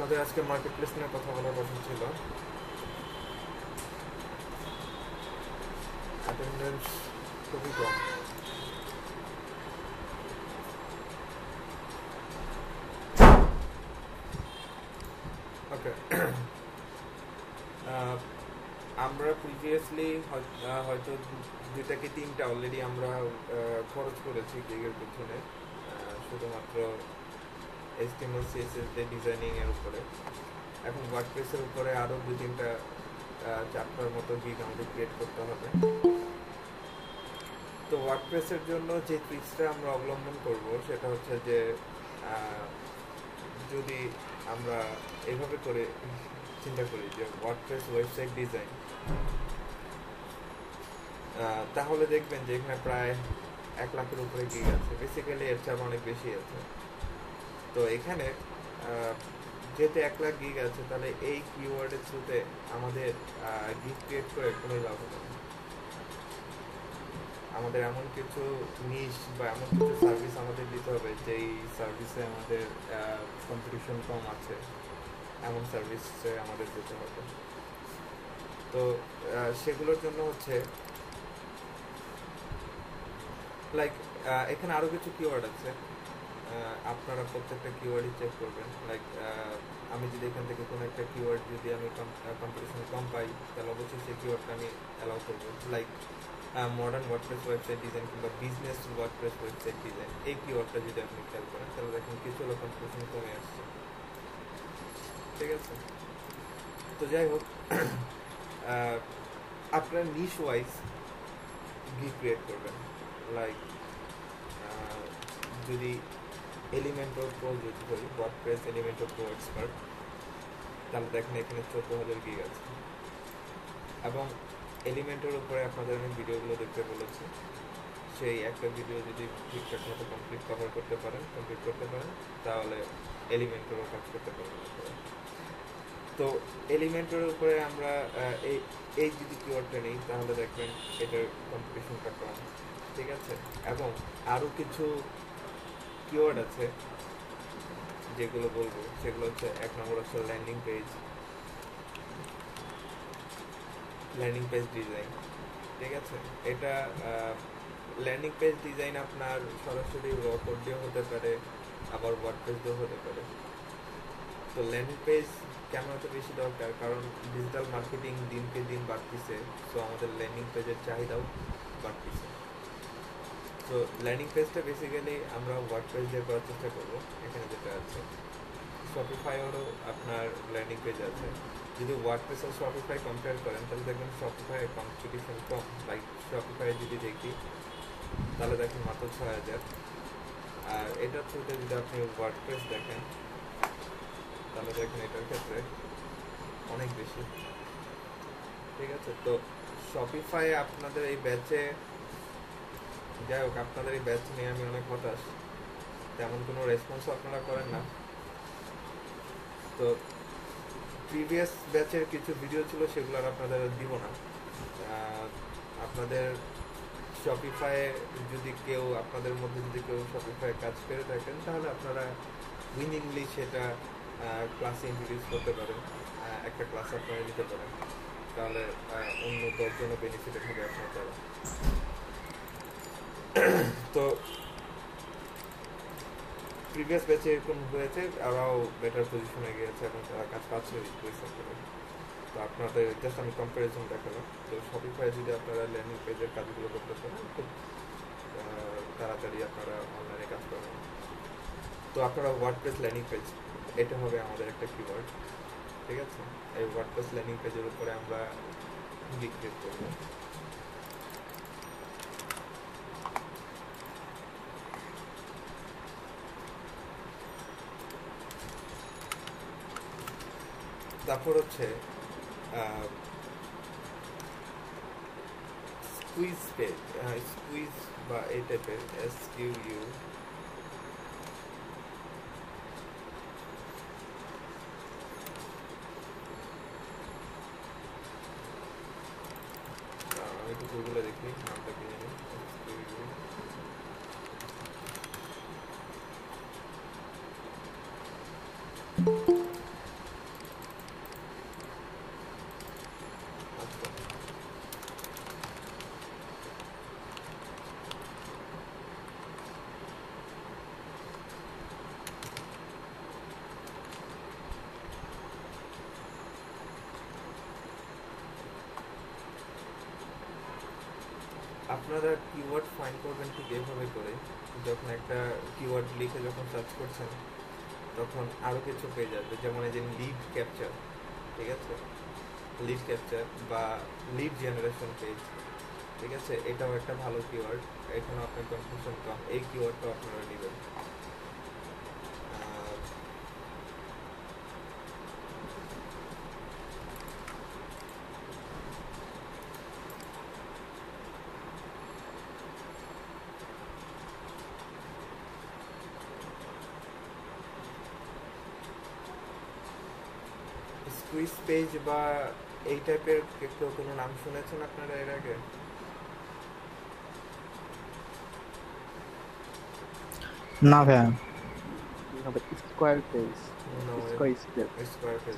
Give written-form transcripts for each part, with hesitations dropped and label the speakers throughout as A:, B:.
A: আপনাদের আজকে market place নিয়ে কথা বলার কথা ছিল। অ্যাটেন্ডেন্স খুবই কম। ওকে, আমরা প্রিভিয়াসলি হয়তো দুইটা কি তিনটা অলরেডি আমরা খরচ করেছি গিগের পিছনে, শুধুমাত্র HTML CSS ডিজাইনিং এর উপরে। এখন ওয়ার্ডপ্রেসের উপরে আরও দুই তিনটা চ্যাপ্টার মতো গিগ আমাদের ক্রিয়েট করতে হবে। তো ওয়ার্ডপ্রেসের জন্য যে ট্রিক্সটা আমরা অবলম্বন করব সেটা হচ্ছে যে যদি আমরা এইভাবে করে চিন্তা করি যে ওয়ার্ডপ্রেস ওয়েবসাইট ডিজাইন, তাহলে দেখবেন যে এখানে প্রায় 1 লাখের উপরে গিগ আছে, বেসিক্যালি এর চেয়ে অনেক বেশি আছে। তো এখানে যেহেতু 1 লাখ গিগ আছে, তাহলে এই কিওয়ার্ডের থ্রুতে আমাদের গিগ ক্রিয়েট করে কোনো লাভ হবে না। আমাদের এমন কিছু নিশ বা এমন কিছু সার্ভিস আমাদের দিতে হবে যেই সার্ভিসে আমাদের কম্পিটিশন কম আছে, এমন সার্ভিসে আমাদের দিতে হবে। তো সেগুলোর জন্য হচ্ছে লাইক এখানে আরও কিছু কিওয়ার্ড আছে, আপনারা প্রত্যেকটা কিওয়ার্ডই চেক করবেন। লাইক আমি যদি এখান থেকে কোনো একটা কিওয়ার্ড যদি আমি কম্পিটিশন কম পাই, তাহলে অবশ্যই সেই কিওয়ার্ডটা আমি অ্যালাউ করবো। Like modern WordPress website design কিংবা বিজনেস ওয়ার্ডপ্রেস ওয়েবসাইট ডিজাইন, এই কিওয়ার্ডটা যদি আপনি খেয়াল করেন তাহলে দেখেন কিছু হলো কম্পিটিশন কমে আসছে। ঠিক আছে, তো যাই হোক, আপনার নিশ ওয়াইজ গিগ ক্রিয়েট করবেন। লাইক যদি এলিমেন্টর প্রো যদি বলি, ওয়ার্ডপ্রেস এলিমেন্টর প্রো এক্সপার্ট, তাহলে দেখেন এখানে 14,000 গিগ আছে। এবং এলিমেন্টের উপরে আপনাদের আমি ভিডিওগুলো দেখতে বলেছি, সেই একটা ভিডিও যদি ঠিকঠাক মতো কমপ্লিট করতে পারেন তাহলে এলিমেন্টেরও কাজ করতে পারবেন। তো এলিমেন্টের উপরে আমরা এই যদি কিওয়ার্ডটা নেই তাহলে দেখবেন এটার কম্পিটিশনটা কম। ঠিক আছে, এবং আরও কিছু কিওয়ার্ড আছে যেগুলো বলবো, সেগুলো হচ্ছে 1 নম্বর হচ্ছে ল্যান্ডিং পেজ ডিজাইন। ঠিক আছে, এটা ল্যান্ডিং পেজ ডিজাইন আপনার সরাসরি র কোড দিয়েও হতে পারে, আবার ওয়ার্ডপ্রেস দিয়েও হতে পারে। তো ল্যান্ডিং পেজ কেন এত বেশি দরকার? কারণ ডিজিটাল মার্কেটিং দিনকে দিন বাড়তেছে, সো আমাদের ল্যান্ডিং পেজের চাহিদাও বাড়তেছে। তো ল্যান্ডিং পেজটা বেসিক্যালি আমরা ওয়ার্ডপ্রেস দিয়ে করার চেষ্টা করবো। এখানে যেটা আছে, শপিফাইয়েরও আপনার ল্যান্ডিং পেজ আছে। যদি ওয়ার্ডপ্রেস আর শপিফাই কম্পেয়ার করেন তাহলে দেখবেন শপিফাই কম্পিটিশন কম। লাইক শপিফাই যদি দেখি তাহলে দেখেন মাত্র 6,000, আর এটার থ্রুতে যদি আপনি ওয়ার্ডপ্রেস দেখেন তাহলে দেখেন এটার ক্ষেত্রে অনেক বেশি। ঠিক আছে, তো শপিফাই আপনাদের এই ব্যাচে, যাই হোক, আপনাদের এই ব্যাচ নিয়ে আমি অনেক হতাশ, তেমন কোনো রেসপন্সও আপনারা করেন না। তো প্রিভিয়াস ব্যাচের কিছু ভিডিও ছিল, সেগুলো আর আপনাদের দিব না। আপনাদের শপিফাই আপনাদের মধ্যে যদি কেউ শপিফাই কাজ করে থাকেন তাহলে আপনারা উইনিংলি সেটা ক্লাসে ইন্ট্রোডিউস করতে পারেন, একটা ক্লাস আপনারা দিতে পারেন, তাহলে অন্য 10 জনও বেনিফিটেড হবে আপনার দ্বারা। তো প্রিভিয়াস ব্যাচে এরকম হয়েছে, আরও বেটার পজিশনে গিয়েছে এবং তারা কাজ পাচ্ছে রিপ্লেসমেন্ট করে। তো আপনাদের জাস্ট আমি কম্পারিজন দেখালাম। তো শপিফাই যদি আপনারা ল্যান্ডিং পেজের কাজগুলো করতে পারেন, খুব তাড়াতাড়ি আপনারা অনলাইনে কাজ করবেন। তো আপনারা ওয়ার্ডপ্রেস ল্যান্ডিং পেজ, এটা হবে আমাদের একটা কিওয়ার্ড। ঠিক আছে, এই ওয়ার্ডপ্রেস ল্যান্ডিং পেজের উপরে আমরা গিগ ক্রিয়েট করবো। তারপর হচ্ছে স্কুইজ পেজ, স্কুইজ বা এই টাইপের SQU, আমি একটু গুগলে দেখি নামটা কি জানি। আপনারা কিওয়ার্ড ফাইন্ড করবেন ঠিক এভাবে করে, যখন একটা কিওয়ার্ড লিখে যখন সার্চ করছেন তখন আরও কিছু পেয়ে যাবে, যেমন এই যে লিড ক্যাপচার, ঠিক আছে, লিড ক্যাপচার বা লিড জেনারেশন পেজ, ঠিক আছে, এটাও একটা ভালো কিওয়ার্ড, এখানে আপনার কনফিউশন কম, এই কিওয়ার্ডটাও আপনারা নেবেন। স্কুইজ পেজ বা এই টাইপের কেউ কোনো নাম শুনেছেন আপনারা এর আগে?
B: না ভাইয়া।
C: Square page,
A: square page,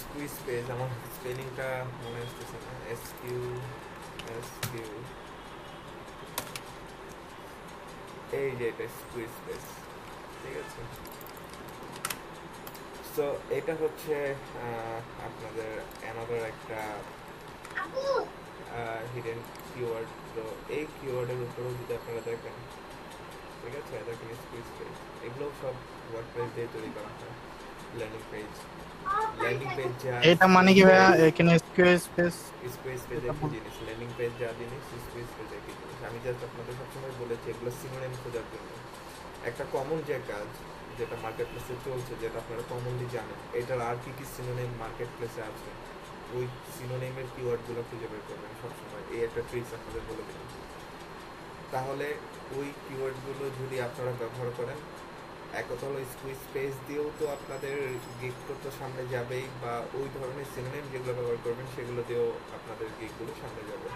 A: squeeze page, আমার স্পেলিংটা মনে আসতেছে না, SQSQ, এই যে এটা স্কুইজ পেজ, ঠিক আছে। সো এটা হচ্ছে আপনাদের অ্যানাদার একটা হিডেন কিওয়ার্ড। তো এই কিওয়ার্ডের উপরেও যদি আপনারা দেখেন, ঠিক আছে, দেখেন স্কুইজ পেজ, এগুলো সব ওয়ার্ডপ্রেস দিয়ে তৈরি করা হয়। ল্যান্ডিং পেজ যা,
B: এটা মানে কি ভাইয়া এখানে স্কুইজ পেজ
A: একই জিনিস, ল্যান্ডিং পেজ যা জিনিস, স্কুইজ পেজ একই জিনিস। আমি জাস্ট আপনাদের সবসময় বলেছি এগুলো সিনোনিম খোঁজার জন্য। একটা কমন যে কাজ যেটা মার্কেট প্লেসে চলছে, যেটা আপনারা কমনলি জানেন, এটার আর কি কি সিনোনিম মার্কেট প্লেসে আছে, ওই সিনোনিমের কিওয়ার্ডগুলো খুঁজে বের করবেন সবসময়। এই একটা ট্রিক্স আপনাদের বলে দিলাম। তাহলে ওই কিওয়ার্ডগুলো যদি আপনারা ব্যবহার করেন, এক কথা হলো স্কুইজ পেজ দিয়েও তো আপনাদের গিগগুলো তো সামনে যাবেই, বা ওই ধরনের সিনোনিম যেগুলো ব্যবহার করবেন সেগুলো দিয়েও আপনাদের গিগগুলো সামনে যাবে,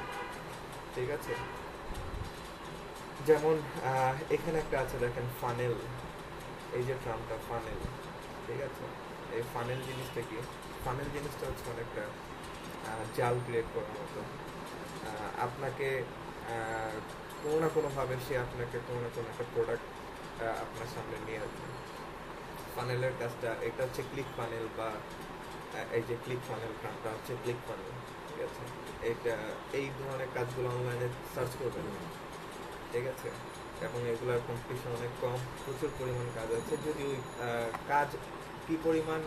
A: ঠিক আছে। যেমন এখানে একটা আছে দেখেন ফানেল, এই যে টার্মটা ফানেল, ঠিক আছে। এই ফানেল জিনিসটা কি? ফানেল জিনিসটা হচ্ছে অনেকটা জাল ক্রিয়েট করার মতো। আপনাকে কোনো না কোনোভাবে সে আপনাকে কোনো না কোনো একটা প্রোডাক্ট আপনার সামনে নিয়ে আসবে। ফানেলের কাজটা এটা হচ্ছে ক্লিক ফানেল, বা এই যে ক্লিক ফানেল টার্মটা হচ্ছে ক্লিক ফানেল, ঠিক আছে। এটা এই ধরনের কাজগুলো অনলাইনে সার্চ করবেন, ঠিক আছে, এবং এগুলোর কম্পিটিশন অনেক কম, প্রচুর পরিমাণ কাজ আছে। যদি ওই কাজ কি পরিমাণ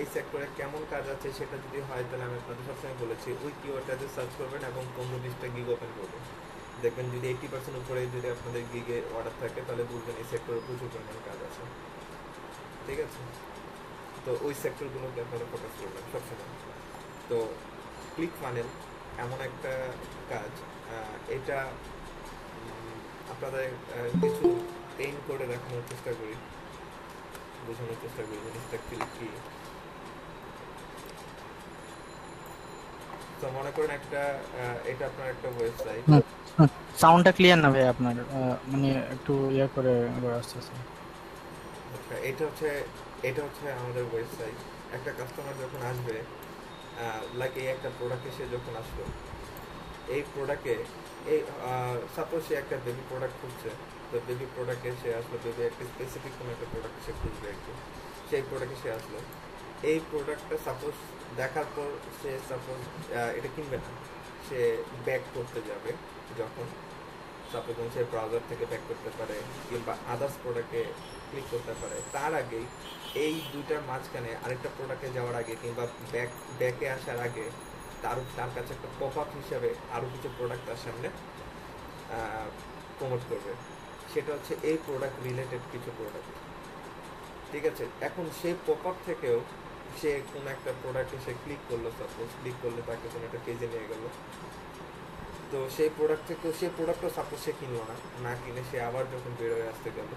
A: এই সেক্টরে কেমন কাজ আছে সেটা যদি হয়, তাহলে আমি আপনাদের সবসময় বলেছি ওই কিওয়ার্ডটাতে সার্চ করবেন এবং 15-20টা গিগ ওপেন করবেন। দেখবেন যদি 80% উপরে যদি আপনাদের গিগে অর্ডার থাকে, তাহলে বুঝবেন এই সেক্টরে প্রচুর পরিমাণ কাজ আছে, ঠিক আছে। তো ওই সেক্টরগুলোকে আপনারা ফোকাস করবেন সবসময়। তো ক্লিক ফানেল এমন একটা কাজ, এটা আপনাদের কিছু পেইন করে দেখানোর চেষ্টা করি, বোঝানোর চেষ্টা করি জিনিসটা অ্যাকচুয়ালি কি। তো মনে করেন একটা এটা আপনার একটা ওয়েবসাইট।
B: সাউন্ডটা ক্লিয়ার না ভাই আপনার, মানে একটু ইয়া করে আসতেছে।
A: আচ্ছা, এটা হচ্ছে আমাদের ওয়েবসাইট। একটা কাস্টমার যখন আসবে, লাইক এই একটা প্রোডাক্টে সে যখন আসলো, এই প্রোডাক্টে এই সাপোজ সে একটা বেবি প্রোডাক্ট খুঁজছে, তো বেবি প্রোডাক্টে সে আসলো, বেবি একটা স্পেসিফিক কোনো একটা প্রোডাক্ট সে খুঁজবে একটু, সেই প্রোডাক্টে সে আসলো। এই প্রোডাক্টটা সাপোজ দেখার পর সে সাপোজ এটা কিনবে না, সে ব্যাক করতে যাবে। যখন সাপোজ সে ব্রাউজার থেকে ব্যাক করতে পারে কিংবা আদার্স প্রোডাক্টে ক্লিক করতে পারে, তার আগেই এই দুইটার মাঝখানে আরেকটা প্রোডাক্টে যাওয়ার আগে কিংবা ব্যাকে আসার আগে তার কাছে একটা পপ আপ হিসাবে আরও কিছু প্রোডাক্ট তার সামনে প্রমোট করবে। সেটা হচ্ছে এই প্রোডাক্ট রিলেটেড কিছু প্রোডাক্ট, ঠিক আছে। এখন সেই পপ আপ থেকেও সে কোনো একটা প্রোডাক্টে সে ক্লিক করলো, সাপোজ ক্লিক করলে তাকে কোনো একটা পেজে নিয়ে গেল। তো সেই প্রোডাক্ট থেকেও সেই প্রোডাক্টও সাপোজ সে কিনলো না কিনে সে আবার যখন বেরোয় আসতে গেল,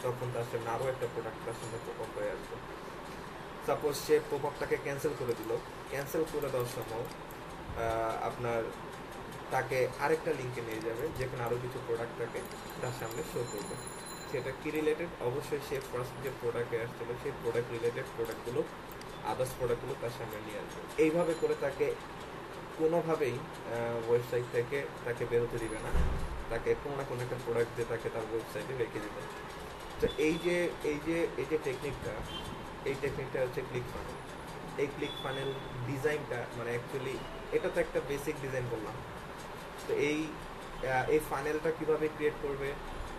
A: তখন তার সামনে আরও একটা প্রোডাক্ট তার সামনে পপ আপ হয়ে আসবে। সাপোজ সে পপ আপটাকে ক্যান্সেল করে দিল, ক্যান্সেল করে দেওয়ার সময় আপনার তাকে আরেকটা লিঙ্কে নিয়ে যাবে, যেখানে আরও কিছু প্রোডাক্ট তাকে তার সামনে শো করবে। সেটা কি রিলেটেড? অবশ্যই সে ফার্স্ট যে প্রোডাক্টে আসছিল সেই প্রোডাক্ট রিলেটেড প্রোডাক্টগুলো, আদার্স প্রোডাক্টগুলো তার সামনে নিয়ে আসবে। এইভাবে করে তাকে কোনোভাবেই ওয়েবসাইট থেকে তাকে বেরোতে দিবে না, তাকে কোনো না কোনো একটা প্রোডাক্ট দিয়ে তাকে তার ওয়েবসাইটে রেখে দেবে। তো এই যে টেকনিকটা হচ্ছে ক্লিক ফানেল। এই ক্লিক ফানেল ডিজাইনটা মানে অ্যাকচুয়ালি এটা তো একটা বেসিক ডিজাইন বললাম, তো এই ফানেলটা কিভাবে ক্রিয়েট করবে,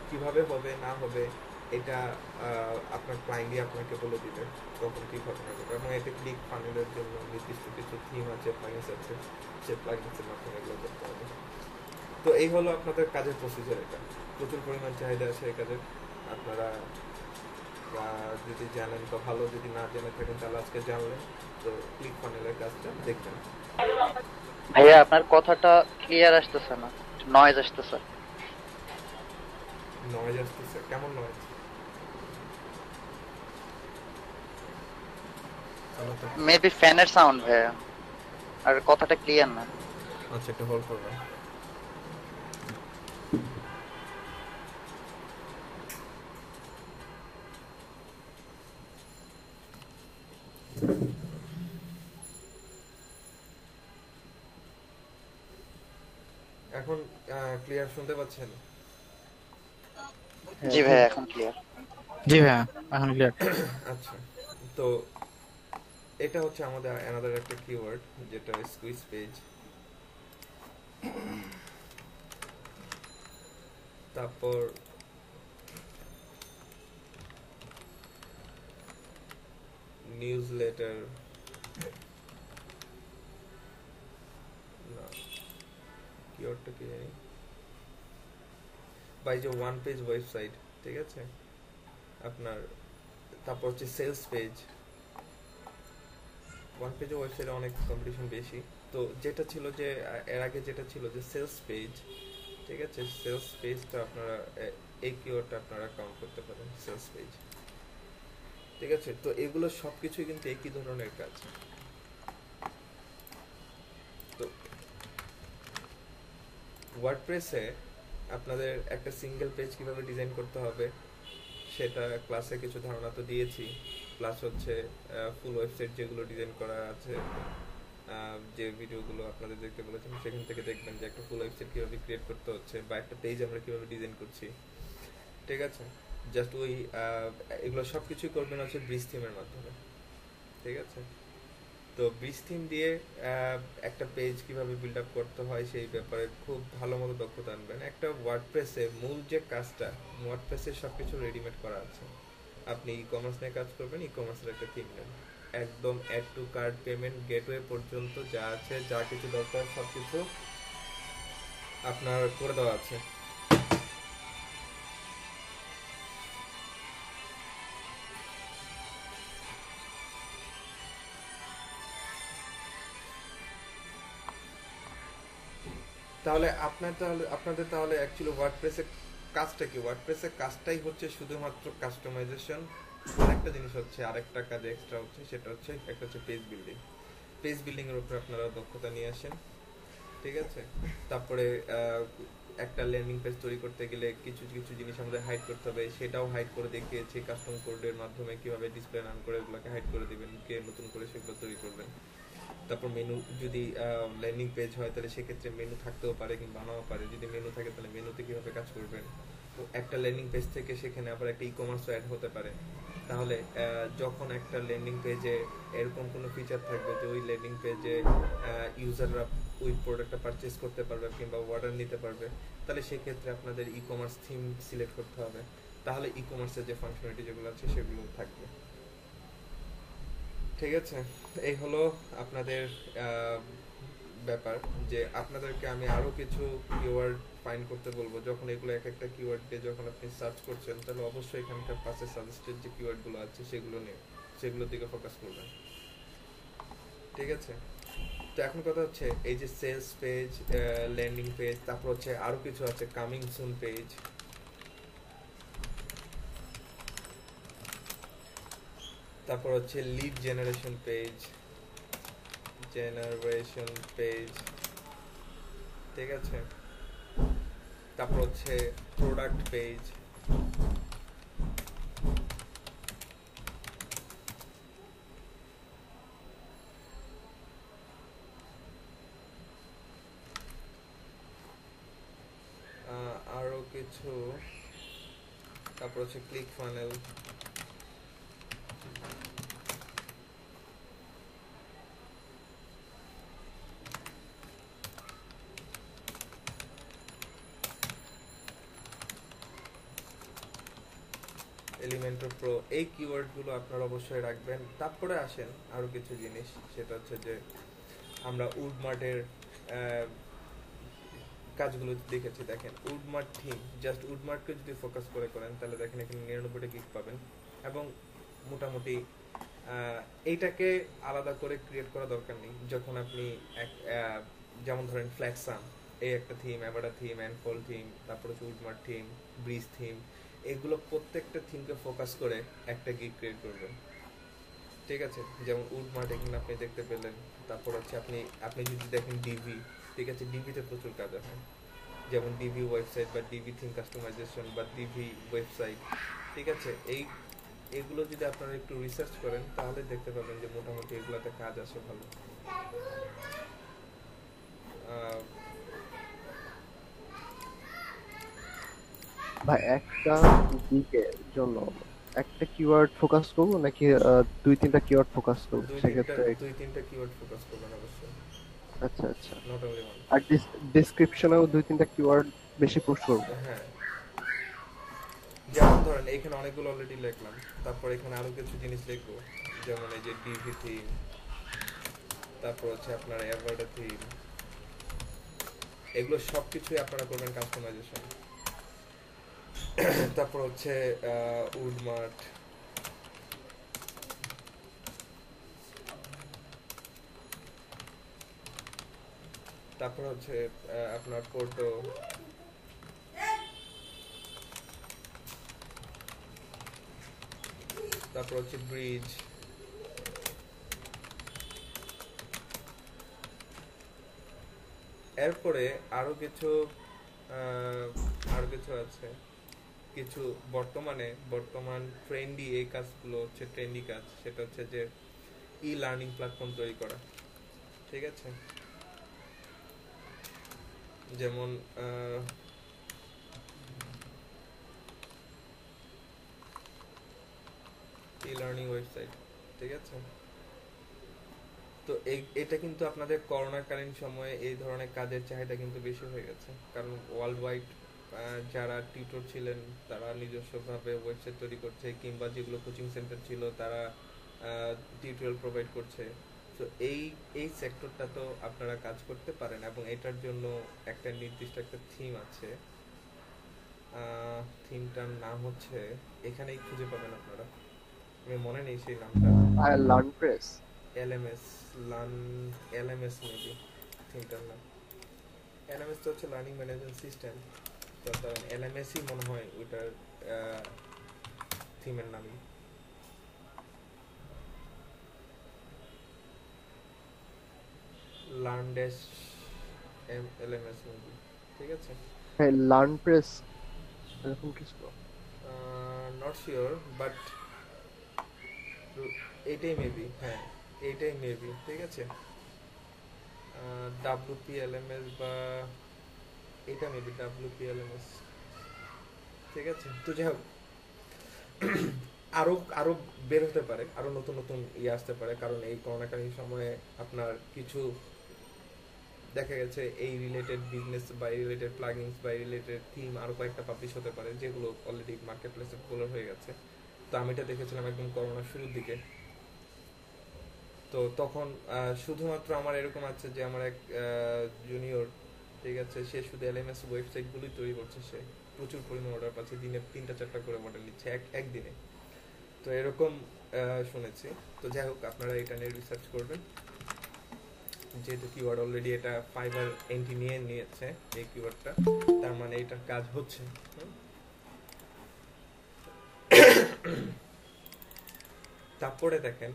A: কিভাবে হবে না হবে, এটা আপনার ক্লায়েন্টই আপনাকে বলে দিবে তখন কী ঘটনা ঘটবে। এবং এটা ক্লিক ফানেলের জন্য নির্দিষ্ট কিছু থিম আছে, প্লাগিনস আছে, সে প্লাগিনসের মাধ্যমে এগুলো করতে হবে। তো এই হলো আপনাদের কাজের প্রসিজার। এটা প্রচুর পরিমাণ চাহিদা আছে এই কাজের। আপনারা যদি জানেন তো ভালো, যদি না জেনে থাকেন তাহলে আজকে জানলেন। তো ক্লিক ফানেলের কাজটা দেখবেন।
D: ভাইয়া আপনার কথাটা ক্লিয়ার আসতেছে না, নয়েজ আসতেছে।
A: নয়েজ আসতেছে? কেমন নয়েজ?
D: মেবি ফ্যানের সাউন্ড ভাইয়া, আর কথাটা ক্লিয়ার না।
A: আচ্ছা, একটু হোল্ড করবেন। এখন ক্লিয়ার শুনতে পাচ্ছেন?
D: জি ভাইয়া এখন ক্লিয়ার।
B: জি ভাইয়া এখন ক্লিয়ার।
A: আচ্ছা, তো এটা হচ্ছে আমাদের অ্যানাদার একটা কিওয়ার্ড, যেটা স্কুইজ পেজ। তারপর নিউজলেটার, না কিওয়ার্ডটা কি জানি, বাই যে ওয়ান পেজ ওয়েবসাইট, ঠিক আছে আপনার। তারপর হচ্ছে সেলস পেজ। ওয়ান পেজ ওয়েবসাইটে অনেক কম্পিটিশন বেশি। তো যেটা ছিল যে এর আগে যেটা ছিল যে সেলস পেজ, ঠিক আছে, সেলস পেজটা আপনারা এই কিওয়ার্ডটা আপনারা কাউন্ট করতে পারেন, সেলস পেজ, ঠিক আছে। তো এগুলো সবকিছুই কিন্তু একই ধরনের কাজ। তো ওয়ার্ডপ্রেসে আপনাদের একটা সিঙ্গেল পেজ কিভাবে ডিজাইন করতে হবে সেটা ক্লাসে কিছু ধারণা তো দিয়েছি। প্লাস হচ্ছে ফুল ওয়েবসাইট যেগুলো ডিজাইন করা আছে, যে ভিডিওগুলো আপনাদের দেখতে বলেছেন সেখান থেকে দেখবেন যে একটা ফুল ওয়েবসাইট কীভাবে ক্রিয়েট করতে হচ্ছে, বা একটা পেজ আমরা কীভাবে ডিজাইন করছি, ঠিক আছে। জাস্ট ওই এগুলো সব কিছুই করবেন হচ্ছে ব্রিজ থিমের মাধ্যমে, ঠিক আছে। তো ব্রিজ থিম দিয়ে একটা পেজ কিভাবে বিল্ড আপ করতে হয় সেই ব্যাপারে খুব ভালো মতো দক্ষতা আনবেন। একটা ওয়ার্ডপ্রেসে মূল যে কাজটা, ওয়ার্ডপ্রেসে সব কিছু রেডিমেড করা আছে। আপনি ই কমার্স নিয়ে কাজ করবেন, ই কমার্সের একটা থিম নেন, একদম add to cart, payment gateway পর্যন্ত যা আছে, যা কিছু দরকার সব কিছু আপনার করে দেওয়া আছে। তাহলে আপনাদের তাহলে অ্যাকচুয়ালি ওয়ার্ডপ্রেসের কাজটা কি? ওয়ার্ডপ্রেসের কাজটাই হচ্ছে শুধুমাত্র কাস্টমাইজেশন। আরেকটা জিনিস হচ্ছে, আরেকটা কাজ এক্সট্রা হচ্ছে, সেটা হচ্ছে একটা হচ্ছে পেজ বিল্ডিং। পেজ বিল্ডিং এর উপর আপনারা দক্ষতা নিয়ে আসেন, ঠিক আছে। তারপরে একটা ল্যান্ডিং পেজ তৈরি করতে গেলে কিছু কিছু জিনিস আমাদের হাইড করতে হবে, সেটাও হাইড করে দেখিয়েছি কাস্টম কোডের মাধ্যমে কিভাবে ডিসপ্লে নাম করে ওগুলোকে হাইড করে দিবেন, কে নতুন করে সেগুলো তৈরি করবেন। তারপর মেনু, যদি ল্যান্ডিং পেজ হয় তাহলে সেক্ষেত্রে মেনু থাকতেও পারে কিংবা নাও পারে। যদি মেনু থাকে তাহলে মেনুতে কীভাবে কাজ করবেন। তো একটা ল্যান্ডিং পেজ থেকে সেখানে আবার একটা ই কমার্সও অ্যাড হতে পারে। তাহলে যখন একটা ল্যান্ডিং পেজে এরকম কোনো ফিচার থাকবে যে ওই ল্যান্ডিং পেজে ইউজাররা ওই প্রোডাক্টটা পারচেস করতে পারবে কিংবা অর্ডার নিতে পারবে, তাহলে সেক্ষেত্রে আপনাদের ই কমার্স থিম সিলেক্ট করতে হবে। তাহলে ই কমার্সের যে ফাংশনালিটি যেগুলো আছে সেগুলো থাকবে, ঠিক আছে। এই হলো আপনাদের ব্যাপার, যে আপনাদেরকে আমি আরো কিছু কিওয়ার্ড ফাইন্ড করতে বলবো। যখন এগুলো এক একটা কিওয়ার্ড দিয়ে যখন আপনি সার্চ করছেন, তাহলে অবশ্যই এখানকার পাশে সাজেস্টেড যে কিওয়ার্ডগুলো আছে সেগুলো নিয়ে সেগুলোর দিকে ফোকাস করবেন, ঠিক আছে। তো এখন কথা হচ্ছে এই যে সেলস পেজ, ল্যান্ডিং পেজ, তারপর হচ্ছে আরো কিছু আছে, কামিং সুন পেজ, তারপর হচ্ছে লিড জেনারেশন পেজ, ঠিক আছে। তারপর হচ্ছে প্রোডাক্ট পেজ, আরো কিছু, তারপর হচ্ছে ক্লিক ফানেল, এলিমেন্টর প্রো, এই কিওয়ার্ডগুলো আপনারা অবশ্যই রাখবেন। তারপরে আসেন আরও কিছু জিনিস, সেটা হচ্ছে যে আমরা উডমার্টের কাজগুলো দেখেছি। দেখেন উডমার্ট থিম, জাস্ট উডমার্টকে যদি ফোকাস করে করেন তাহলে দেখেন এখানে 99টা গিগ পাবেন। এবং মোটামুটি এইটাকে আলাদা করে ক্রিয়েট করা দরকার নেই। যখন আপনি যেমন ধরেন ফ্ল্যাক্সাম, এই একটা থিম, অ্যাভাডা থিম, অ্যানফল থিম, তারপর হচ্ছে উডমার্ট থিম, ব্রিজ থিম, এগুলো প্রত্যেকটা থিমকে ফোকাস করে একটা গিগ ক্রিয়েট করবেন। ঠিক আছে, যেমন উডমার্ট এখানে আপনি দেখতে পেলেন। তারপর হচ্ছে আপনি যদি দেখেন ডিভি, ঠিক আছে, ডিভিতে প্রচুর কাজ হয়, যেমন ডিভি ওয়েবসাইট বা ডিভি থিম কাস্টমাইজেশন বা ডিভি ওয়েবসাইট। ঠিক আছে, এইগুলো যদি আপনারা একটু রিসার্চ করেন তাহলে দেখতে পাবেন যে মোটামুটি এগুলোতে কাজ আসে ভালো।
C: ভাই একটা দিকের জন্য একটা কিওয়ার্ড ফোকাস করবো নাকি দুই তিনটা কিওয়ার্ড ফোকাস করবো সেক্ষেত্রে?
A: দুই তিনটা কিওয়ার্ড ফোকাস করবেন অবশ্যই,
C: আচ্ছা আচ্ছা।
A: Not only one.
C: আর ডেসক্রিপশনেও দুই তিনটা কিওয়ার্ড বেশি পুশ করবো।
A: হ্যাঁ, যেমন ধরেন এখানে অনেকগুলো অলরেডি লিখলাম, তারপর এখানে আরো কিছু জিনিস লিখবো, যেমন এই যে ডিভি থিম, তারপর হচ্ছে আপনার অ্যাভাডা থিম, এগুলো সবকিছুই আপনারা করবেন কাস্টমাইজেশন। তারপর হচ্ছে উডমার্ট, তারপর হচ্ছে আপনার পোর্টো, তারপর হচ্ছে ব্রিজ, এরপরে আরো কিছু আছে, কিছু বর্তমান ট্রেন্ডি এই কাজগুলো হচ্ছে ট্রেন্ডি কাজ, সেটা হচ্ছে যে ই লার্নিং প্ল্যাটফর্ম তৈরি করা। ঠিক আছে, যেমন ই লার্নিং ওয়েবসাইট। ঠিক আছে, তো এটা কিন্তু আপনাদের করোনাকালীন সময়ে এই ধরনের কাজের চাহিদা কিন্তু বেশি হয়ে গেছে, কারণ ওয়ার্ল্ড ওয়াইড যারা টিউটর ছিলেন তারা নিজস্বভাবে ওয়েবসাইট তৈরি করছে, কিংবা যেগুলো কোচিং সেন্টার ছিল তারা টিউটোরিয়াল প্রোভাইড করছে। তো এই সেক্টরটা তো আপনারা কাজ করতে পারেন, এবং এটার জন্য একটা নির্দিষ্ট একটা থিম আছে। থিমটার নাম হচ্ছে, এখানেই খুঁজে পাবেন আপনারা, আমি মনে নেই সেই নামটা।
C: আর লার্নপ্রেস,
A: এলএমএস, এলএমএস মেবি থিমটার নাম। এলএমএস তো হচ্ছে লার্নিং ম্যানেজমেন্ট সিস্টেম, তো এলএমএসই মনে হয় ওইটার থিমের নামই। লার্নডেস এলএমএস মেবি। ঠিক আছে,
C: হ্যাঁ লার্নপ্রেস এরকম কিছু।
A: নট শিওর, বাট এইটাই মেবি, হ্যাঁ এইটাই মেবি। ঠিক আছে, WPLMS বা এটা মেবি WPLMS। ঠিক আছে, তো যাই হোক, আরো আরো বের হতে পারে, আরো নতুন নতুন ইয়ে আসতে পারে, কারণ এই করোনাকালীন সময়ে আপনার কিছু দেখা গেছে এই রিলেটেড বিজনেস বা রিলেটেড প্লাগইনস বা রিলেটেড থিম আরো কয়েকটা পাবলিশ হতে পারে, যেগুলো অলরেডি মার্কেট প্লেসে পপুলার হয়ে গেছে। তো আমি এটা দেখেছিলাম একদম করোনার শুরুর দিকে। তো তখন শুধুমাত্র আমার এরকম আছে যে আমার এক জুনিয়র, ঠিক আছে, সে শুধু এলএমএস ওয়েবসাইটগুলোই তৈরি করছে, সে প্রচুর পরিমাণ অর্ডার পাচ্ছে, দিনে 3টা 4টা করে মডেল নিচ্ছে একদিনে। তো এরকম শুনেছি। তো যাই হোক, আপনারা এটা নিয়ে রিসার্চ করবেন, যেহেতু কিওয়ার্ড অলরেডি এটা ফাইবার এন্ট্রি নিয়েছে এই কিওয়ার্ডটা, তার মানে এটার কাজ হচ্ছে। তারপরে দেখেন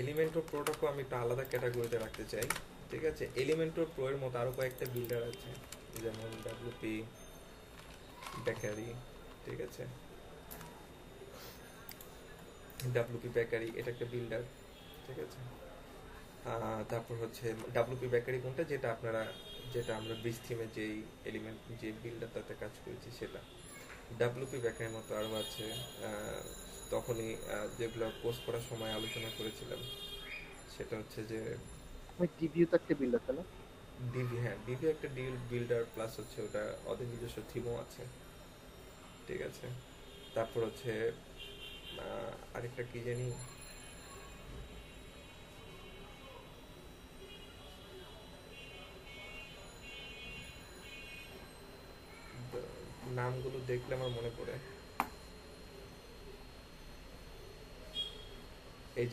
A: এলিমেন্টর প্রোটাকে আমি একটা আলাদা ক্যাটাগরিতে রাখতে চাই। ঠিক আছে, এলিমেন্টর প্রো এর মতো আরো কয়েকটা বিল্ডার আছে, যেমন ডাব্লিউপি বেকারি। ঠিক আছে, ডাব্লিউপি বেকারি এটা একটা বিল্ডার। ঠিক আছে, তারপর হচ্ছে ডাব্লিউপি বেকারি কোনটা, যেটা আমরা ব্রিজ থিমে যেই এলিমেন্ট যে বিল্ডারটাতে কাজ করেছি সেটা। ডাব্লিউপি বেকারির মতো আরো আছে, তখনই যেগুলো পোস্ট করার সময় আলোচনা করেছিলাম, সেটা হচ্ছে যে
C: ডিভিউ তো একটা বিল্ড আছে না?
A: ডিভি, হ্যাঁ ডিভি একটা বিল্ডার, প্লাস হচ্ছে ওটা ওদের নিজস্ব থিমও আছে। ঠিক আছে। তারপর হচ্ছে আরেকটা কি জানি, নামগুলো দেখলে আমার মনে পড়ে। এই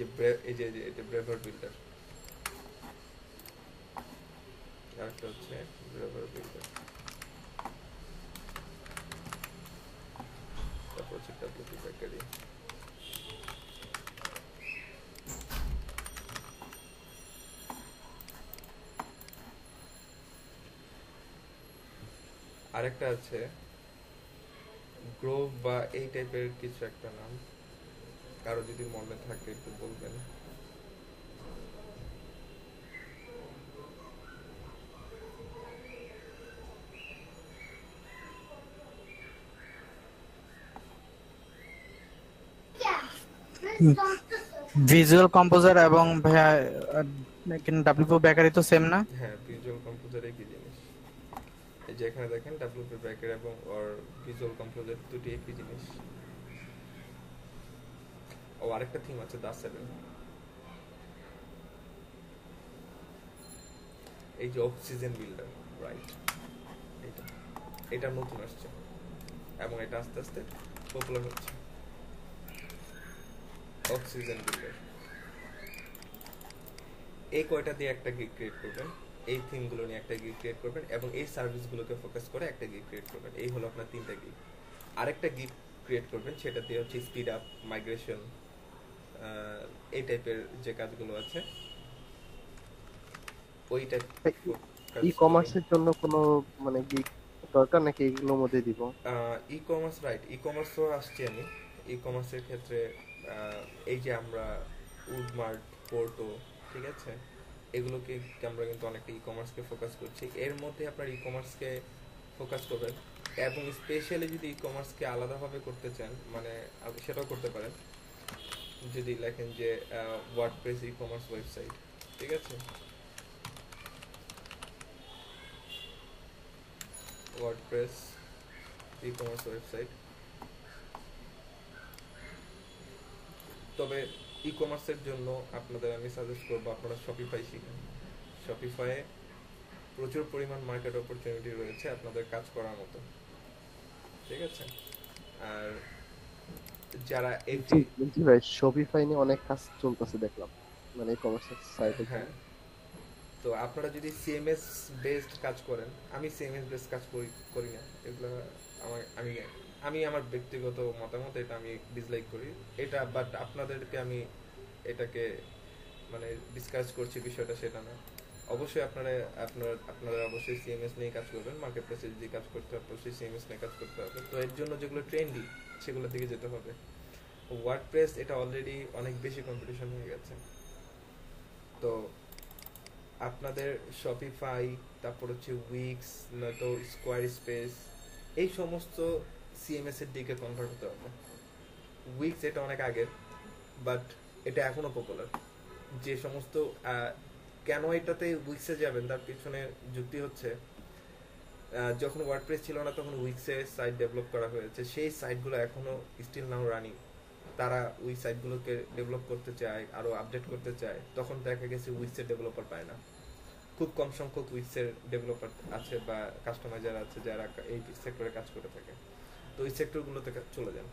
A: যে এটা ব্রেভার বিল্ডার, আরেকটা হচ্ছে ব্রেভার বিল্ডার, তারপর হচ্ছে ডাব্লিউপি বেকারি। আরেকটা আছে গ্রোভ বা এই টাইপের কিছু একটা নাম, কারো যদি মনে থাকে একটু বলবেন।
B: ভিজুয়াল কম্পোজার এবং ভাইয়া ডাব্লিউপি বেকারি তো সেম না?
A: হ্যাঁ, ভিজুয়াল কম্পোজার একই জিনিস। এই যে এখানে দেখেন ডাব্লিউপি বেকারি এবং ওর ভিজুয়াল কম্পোজার দুটি একই জিনিস। ও আরেকটা থিম আছে দা সেভেন। এই যে অক্সিজেন বিল্ডার, রাইট, এটা এটা নতুন আসছে এবং এটা আস্তে আস্তে পপুলার হচ্ছে। অক্সিজেন বিল্ডার, এই কয়টা দিয়ে একটা গিগ ক্রিয়েট করবেন, এই থিমগুলো নিয়ে একটা গিগ ক্রিয়েট করবেন এবং এই সার্ভিসগুলোকে ফোকাস করে একটা গিগ ক্রিয়েট করবেন। এই হলো আপনার তিনটা গিগ। আরেকটা গিগ ক্রিয়েট করবেন, সেটা দিয়ে হচ্ছে স্পিড আপ, মাইগ্রেশন, এই টাইপের যে কাজগুলো আছে ওই টাইপ।
C: ই কমার্সের জন্য কোনো মানে গিগ দরকার নাকি এগুলোর মধ্যে দিব?
A: ই কমার্স, রাইট, ই কমার্সও আসছি আমি। ই কমার্সের ক্ষেত্রে এই যে আমরা উডমার্ট, পোর্টো, ঠিক আছে, এগুলোকে আমরা কিন্তু অনেকটা ই কমার্সকে ফোকাস করছি। এর মধ্যে আপনার ই কমার্সকে ফোকাস করবেন এবং স্পেশালি যদি ই কমার্সকে আলাদাভাবে করতে চান, মানে সেটাও করতে পারেন। যদি লেখেন যে ওয়ার্ডপ্রেস ই কমার্স ওয়েবসাইট, ঠিক আছে, ওয়ার্ডপ্রেস ই কমার্স ওয়েবসাইট। তবে ই কমার্সের জন্য আপনাদের আমি সাজেস্ট করবো আপনারা শপিফাই শিখেন। শপিফাইয়ে প্রচুর পরিমাণ মার্কেট অপরচুনিটি রয়েছে আপনাদের কাজ করার মতো, ঠিক আছে। আর যারা
C: জি ভাই, শপিফাই নিয়ে অনেক কাজ চলতেছে দেখলাম, মানে ই কমার্সের সাইটে।
A: হ্যাঁ, তো আপনারা যদি সিএমএস বেসড কাজ করেন, আমি সিএমএস বেসড কাজ করি না, এগুলো আমি আমি আমার ব্যক্তিগত মতামত, এটা আমি ডিসলাইক করি এটা, বাট আপনাদেরকে আমি এটাকে মানে ডিসকাস করছি বিষয়টা সেটা না। অবশ্যই আপনারা অবশ্যই সিএমএস নিয়ে কাজ করবেন, মার্কেট প্লেসে যদি কাজ করতে হবে অবশ্যই সিএমএস নিয়ে কাজ করতে হবে। তো এর জন্য যেগুলো ট্রেন্ডি সেগুলোর দিকে যেতে হবে। ওয়ার্ডপ্রেস এটা অলরেডি অনেক বেশি কম্পিটিশন হয়ে গেছে। তো আপনাদের শপিফাই, তারপর হচ্ছে উইক্স, নয়তো স্কোয়ার স্পেস, এই সমস্ত সিএমএস এর দিকে কনভার্ট হতে হবে। উইক্স এটা অনেক আগের, বাট এটা এখনো পপুলার। যে সমস্ত কেন এটাতে উইক্সে যাবেন তার পিছনে যুক্তি হচ্ছে, যখন ওয়ার্ডপ্রেস ছিল না তখন উইক্সে সাইট ডেভেলপ করা হয়েছে, সেই সাইটগুলো এখনো স্টিল নাও রানিং। তারা ওই সাইটগুলোকে ডেভেলপ করতে চায়, আরো আপডেট করতে চায়, তখন দেখা গেছে উইক্সের ডেভেলপার পায় না। খুব কম সংখ্যক উইক্সের ডেভেলপার আছে বা কাস্টমাইজার আছে যারা এই সেক্টরে কাজ করে থাকে। তো ওই সেক্টরগুলোতে চলে যান,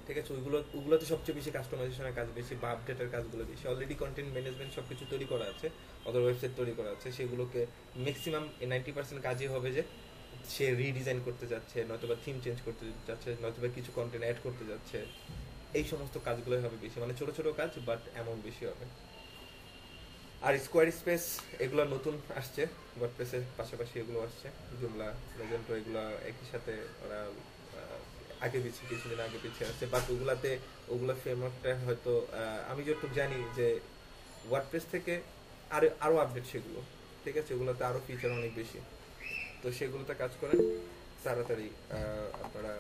A: ঠিক আছে। ওগুলোতে সবচেয়ে বেশি কাস্টমাইজেশনের কাজ বেশি বা আপডেটের কাজগুলো বেশি। অলরেডি কন্টেন্ট ম্যানেজমেন্ট সবকিছু তৈরি করা আছে, ওদের ওয়েবসাইট তৈরি করা আছে, সেগুলোকে ম্যাক্সিমাম 90% কাজই হবে যে সে রিডিজাইন করতে যাচ্ছে, নয়তোবা থিম চেঞ্জ করতে যাচ্ছে, নয়তোবা কিছু কন্টেন্ট অ্যাড করতে যাচ্ছে। এই সমস্ত কাজগুলোই হবে বেশি, মানে ছোট ছোট কাজ, বাট অ্যামাউন্ট বেশি হবে। আর স্কোয়ার স্পেস এগুলো নতুন আসছে, ওয়ার্ডপ্রেসের পাশাপাশি এগুলো আসছে, জুমলা, লেজেন্ডো, এগুলো একই সাথে ওরা আগে পিছিয়ে কিছুদিন আগে পিছিয়ে আসছে। বাট ওগুলো ফ্রেমওয়ার্কটা হয়তো আমি যতটুকু জানি যে ওয়ার্ডপ্রেস থেকে আরো আপডেট সেগুলো, ঠিক আছে, ওগুলোতে আরো ফিচার অনেক বেশি। তো সেগুলোতে কাজ করেন তাড়াতাড়ি, আপনারা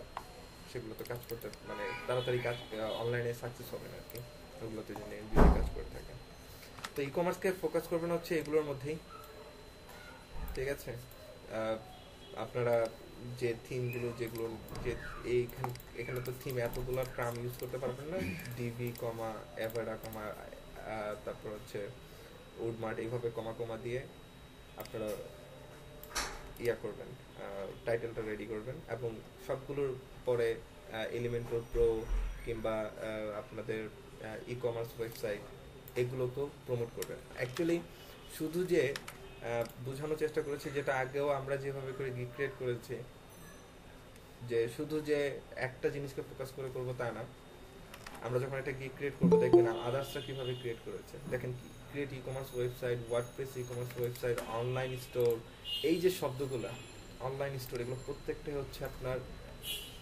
A: সেগুলোতে কাজ করতে মানে তাড়াতাড়ি কাজ অনলাইনে সাকসেস হবেন আর কি, ওগুলোতে যদি কাজ করে থাকেন। তো ই কমার্সকে ফোকাস করবেন হচ্ছে এগুলোর মধ্যেই, ঠিক আছে। আপনারা যে থিমগুলো যেগুলো যে এইখানে এখানে তো থিম এতগুলো ট্রাম ইউজ করতে পারবেন না, ডিভি কমা এভারা কমা তারপর হচ্ছে উডমার্ট এইভাবে কমা কমা দিয়ে আপনারা ইয়া করবেন, টাইটেলটা রেডি করবেন এবং সবগুলোর পরে এলিমেন্টর প্রো কিংবা আপনাদের ই কমার্স ওয়েবসাইট এগুলোকেও প্রমোট করবেন। অ্যাকচুয়ালি শুধু যে বোঝানোর চেষ্টা করেছি, যেটা আগেও আমরা যেভাবে করে গিগ ক্রিয়েট করেছি, যে শুধু যে একটা জিনিসকে ফোকাস করে করবো তা না। আমরা যখন একটা গিগ ক্রিয়েট করবো দেখবেন আদার্সরা কিভাবে ক্রিয়েট করেছে। দেখেন create e commerce website, WordPress e commerce website, online store, এই যে শব্দগুলো অনলাইন স্টোর, এগুলো প্রত্যেকটাই হচ্ছে আপনার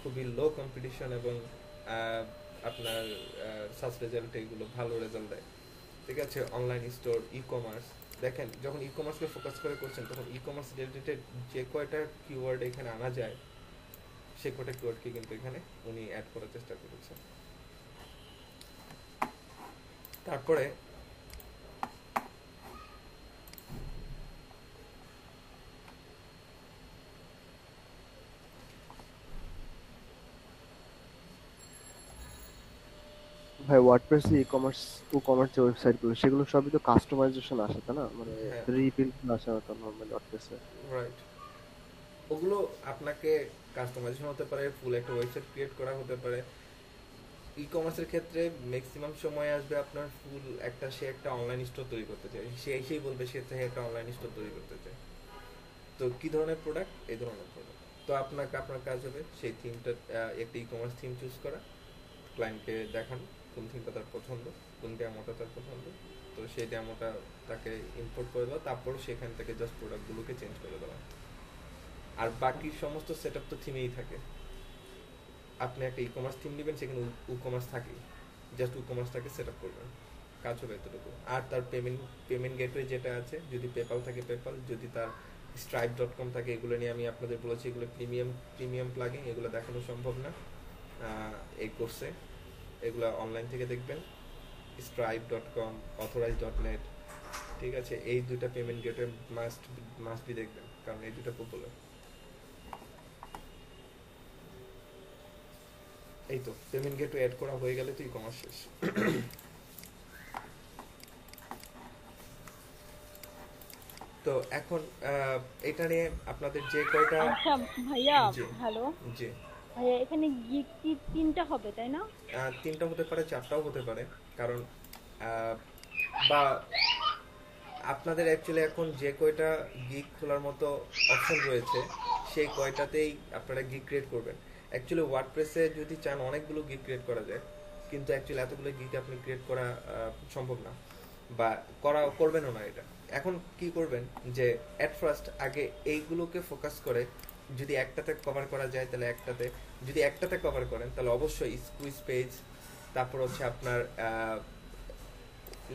A: খুবই লো কম্পিটিশন এবং আপনার সার্চ রেজাল্ট এগুলো ভালো রেজাল্ট দেয়। ঠিক আছে, অনলাইন স্টোর, ই কমার্স। দেখেন যখন ই কমার্সকে ফোকাস করে করছেন তখন ই কমার্স রিলেটেড যে কয়টা কিওয়ার্ড এখানে আনা যায় সে কয়টা কিওয়ার্ডকে কিন্তু এখানে উনি অ্যাড করার চেষ্টা করেছেন। তারপরে
C: ভাই ওয়ার্ডপ্রেস ই কমার্স যে ওয়েবসাইট গুলো সেগুলো সবই তো কাস্টমাইজেশন আসে তাই না, মানে
A: হ্যাঁ,
C: রিবিল্ড আসে না তো নরমালি ওয়ার্ডপ্রেসে।
A: রাইট, ওগুলো আপনাকে কাস্টমাইজেশন হতে পারে, ফুল একটা ওয়েবসাইট ক্রিয়েট করা হতে পারে। ই কমার্সের ক্ষেত্রে ম্যাক্সিমাম সময় আসবে আপনার ফুল একটা, সে একটা অনলাইন স্টোর তৈরি করতে চায়, সেই বলবে সে একটা অনলাইন স্টোর তৈরি করতে চায়। তো কি ধরনের প্রোডাক্ট? এই ধরনের প্রোডাক্ট। তো আপনার কাজ হবে সেই থিমটা, একটা ই কমার্স থিম চুজ করা, ক্লায়েন্টকে দেখান কোন থিমটা তার পছন্দ, কোন ডেমোটা তার পছন্দ। তো সেই ডেমোটা তাকে ইম্পোর্ট করে দেওয়া, তারপর সেখান থেকে জাস্ট প্রোডাক্টগুলোকে চেঞ্জ করে দেওয়া। আর বাকি সমস্ত সেট আপ তো থিমেই থাকে। আপনি একটা ই কমার্স থিম নেবেন, সেখানে ই কমার্স থাকে, জাস্ট ই কমার্সটাকে সেট আপ করবেন, কাজ হবে এতটুকু। আর তার পেমেন্ট গেটওয়ে যেটা আছে, যদি পেপাল থাকে পেপাল, যদি তার stripe.com থাকে, এগুলো নিয়ে আমি আপনাদের বলেছি এগুলো প্রিমিয়াম প্লাগিং, এগুলো দেখানো সম্ভব না এই কোর্সে। এগুলো অনলাইন থেকে দেখবেন, stripe.com, authorize.net। ঠিক আছে, এই দুইটা পেমেন্ট গেটওয়ে মাস্ট বি দেখবেন, কারণ এই দুটো পপুলার। এই তো পেমেন্ট গেটওয়ে অ্যাড করা হয়ে গেলে তো ই কমার্স শেষ। তো এখন এটা নিয়ে আপনাদের যে কয়টা,
E: আচ্ছা ভাইয়া,
A: জি
E: হ্যালো
A: জি,
E: ভাইয়া, এখানে গিগ কি তিনটা হবে তাই না?
A: তিনটা হতে পারে, চারটাও হতে পারে, কারণ বা আপনাদের অ্যাকচুয়ালি এখন যে কয়টা গিগ খোলার মতো অপশন রয়েছে সেই কয়টাতেই আপনারা গিগ ক্রিয়েট করবেন। অ্যাকচুয়ালি ওয়ার্ডপ্রেসে যদি চান অনেকগুলো গিগ ক্রিয়েট করা যায়, কিন্তু অ্যাকচুয়ালি এতগুলো গিগ আপনি ক্রিয়েট করা সম্ভব না, বা করবেনও না। এটা এখন কি করবেন যে অ্যাট ফার্স্ট আগে এইগুলোকে ফোকাস করে যদি একটাতে কভার করা যায় তাহলে একটাতে, যদি একটাতে কভার করেন তাহলে অবশ্যই স্কুইজ পেজ, তারপর হচ্ছে আপনার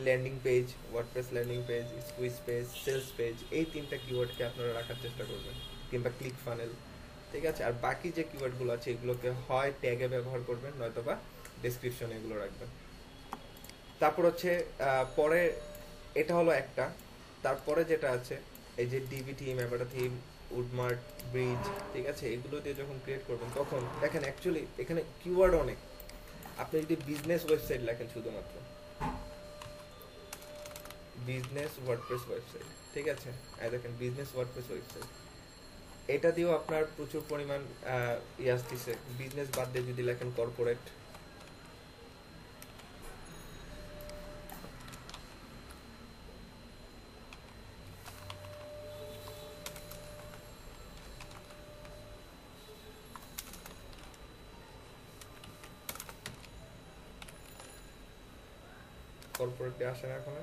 A: landing page, WordPress landing page, squeeze page, sales page, এই তিনটা কিওয়ার্ডকে আপনারা রাখার চেষ্টা করবেন, কিংবা ক্লিক ফানেল। ঠিক আছে, আর বাকি যে কিওয়ার্ডগুলো আছে এগুলোকে হয় ট্যাগে ব্যবহার করবেন, নয়তো বা ডেসক্রিপশনে এগুলো রাখবেন। তারপর হচ্ছে পরে, এটা হলো একটা। তারপরে যেটা আছে এই যে DB theme, অ্যাভাটা theme, Woodmart, bridge, ঠিক আছে, এগুলো দিয়ে যখন ক্রিয়েট করবেন তখন দেখেন অ্যাকচুয়ালি এখানে কিওয়ার্ড অনেক। আপনি যদি বিজনেস ওয়েবসাইট লেখেন, শুধুমাত্র বিজনেস ওয়ার্ডপ্রেস ওয়েবসাইট, ঠিক আছে, এই দেখেন বিজনেস ওয়ার্ডপ্রেস ওয়েবসাইট, এটা দিয়েও আপনার প্রচুর পরিমাণ আসতেছে। বিজনেস বাদ দিয়ে যদি লেখেন কর্পোরেট, কর্পোরেটে আসে না এখন।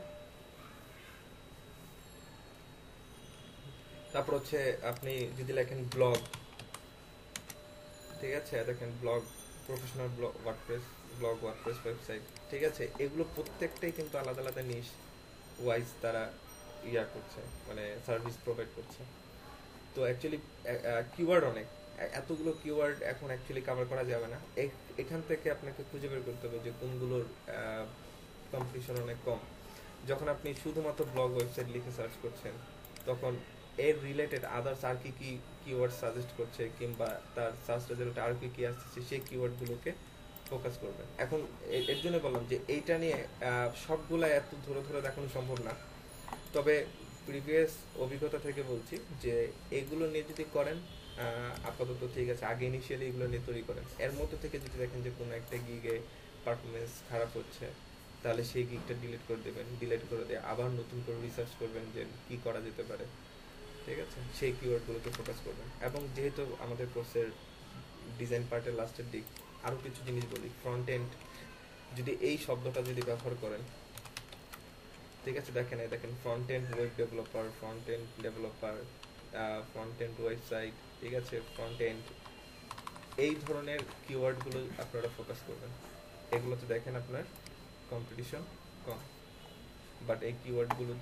A: তারপর হচ্ছে আপনি যদি লেখেন ব্লগ, ঠিক আছে, দেখেন blog, professional blog WordPress website, ঠিক আছে, এগুলো প্রত্যেকটাই কিন্তু আলাদা আলাদা নিশ ওয়াইজ তারা করছে, মানে সার্ভিস প্রোভাইড করছে। তো অ্যাকচুয়ালি কিওয়ার্ড অনেক, এতগুলো কিওয়ার্ড এখন অ্যাকচুয়ালি কভার করা যাবে না। এখান থেকে আপনাকে খুঁজে বের করতে হবে যে কোনগুলোর কম্পিটিশন অনেক কম। যখন আপনি শুধুমাত্র ব্লগ ওয়েবসাইট লিখে সার্চ করছেন তখন এর রিলেটেড আদার্স আর কি কি কিওয়ার্ড সাজেস্ট করছে কিংবা তার সার্চ রেজাল্টে আর কি কি আসছে সেই কিওয়ার্ডগুলোকে ফোকাস করবেন। এখন এর জন্য বললাম যে এইটা নিয়ে সবগুলা এত ধরে ধরে দেখানো সম্ভব না, তবে প্রিভিয়াস অভিজ্ঞতা থেকে বলছি যে এগুলো নিয়ে যদি করেন আপাতত ঠিক আছে, আগে ইনিশিয়ালি এগুলো নিয়ে তৈরি করেন। এর মধ্যে থেকে যদি দেখেন যে কোনো একটা গিগে পারফরমেন্স খারাপ হচ্ছে, তাহলে সেই গিগটা ডিলিট করে দেবেন, ডিলিট করে দিয়ে আবার নতুন করে রিসার্চ করবেন যে কি করা যেতে পারে, ঠিক আছে, সেই কিওয়ার্ডগুলোকে ফোকাস করবেন। এবং যেহেতু আমাদের কোর্সের ডিজাইন পার্টের লাস্টের দিক, আরও কিছু জিনিস বলি। ফ্রন্ট এন্ড যদি এই শব্দটা যদি ব্যবহার করেন, ঠিক আছে, দেখেন front end web developer, front end developer, front end website, ঠিক আছে, ফ্রন্ট এন্ড, এই ধরনের কিওয়ার্ডগুলো আপনারা ফোকাস করবেন। এগুলোতে দেখেন আপনার কম্পিটিশন কম, বাট এই কিওয়ার্ডগুলো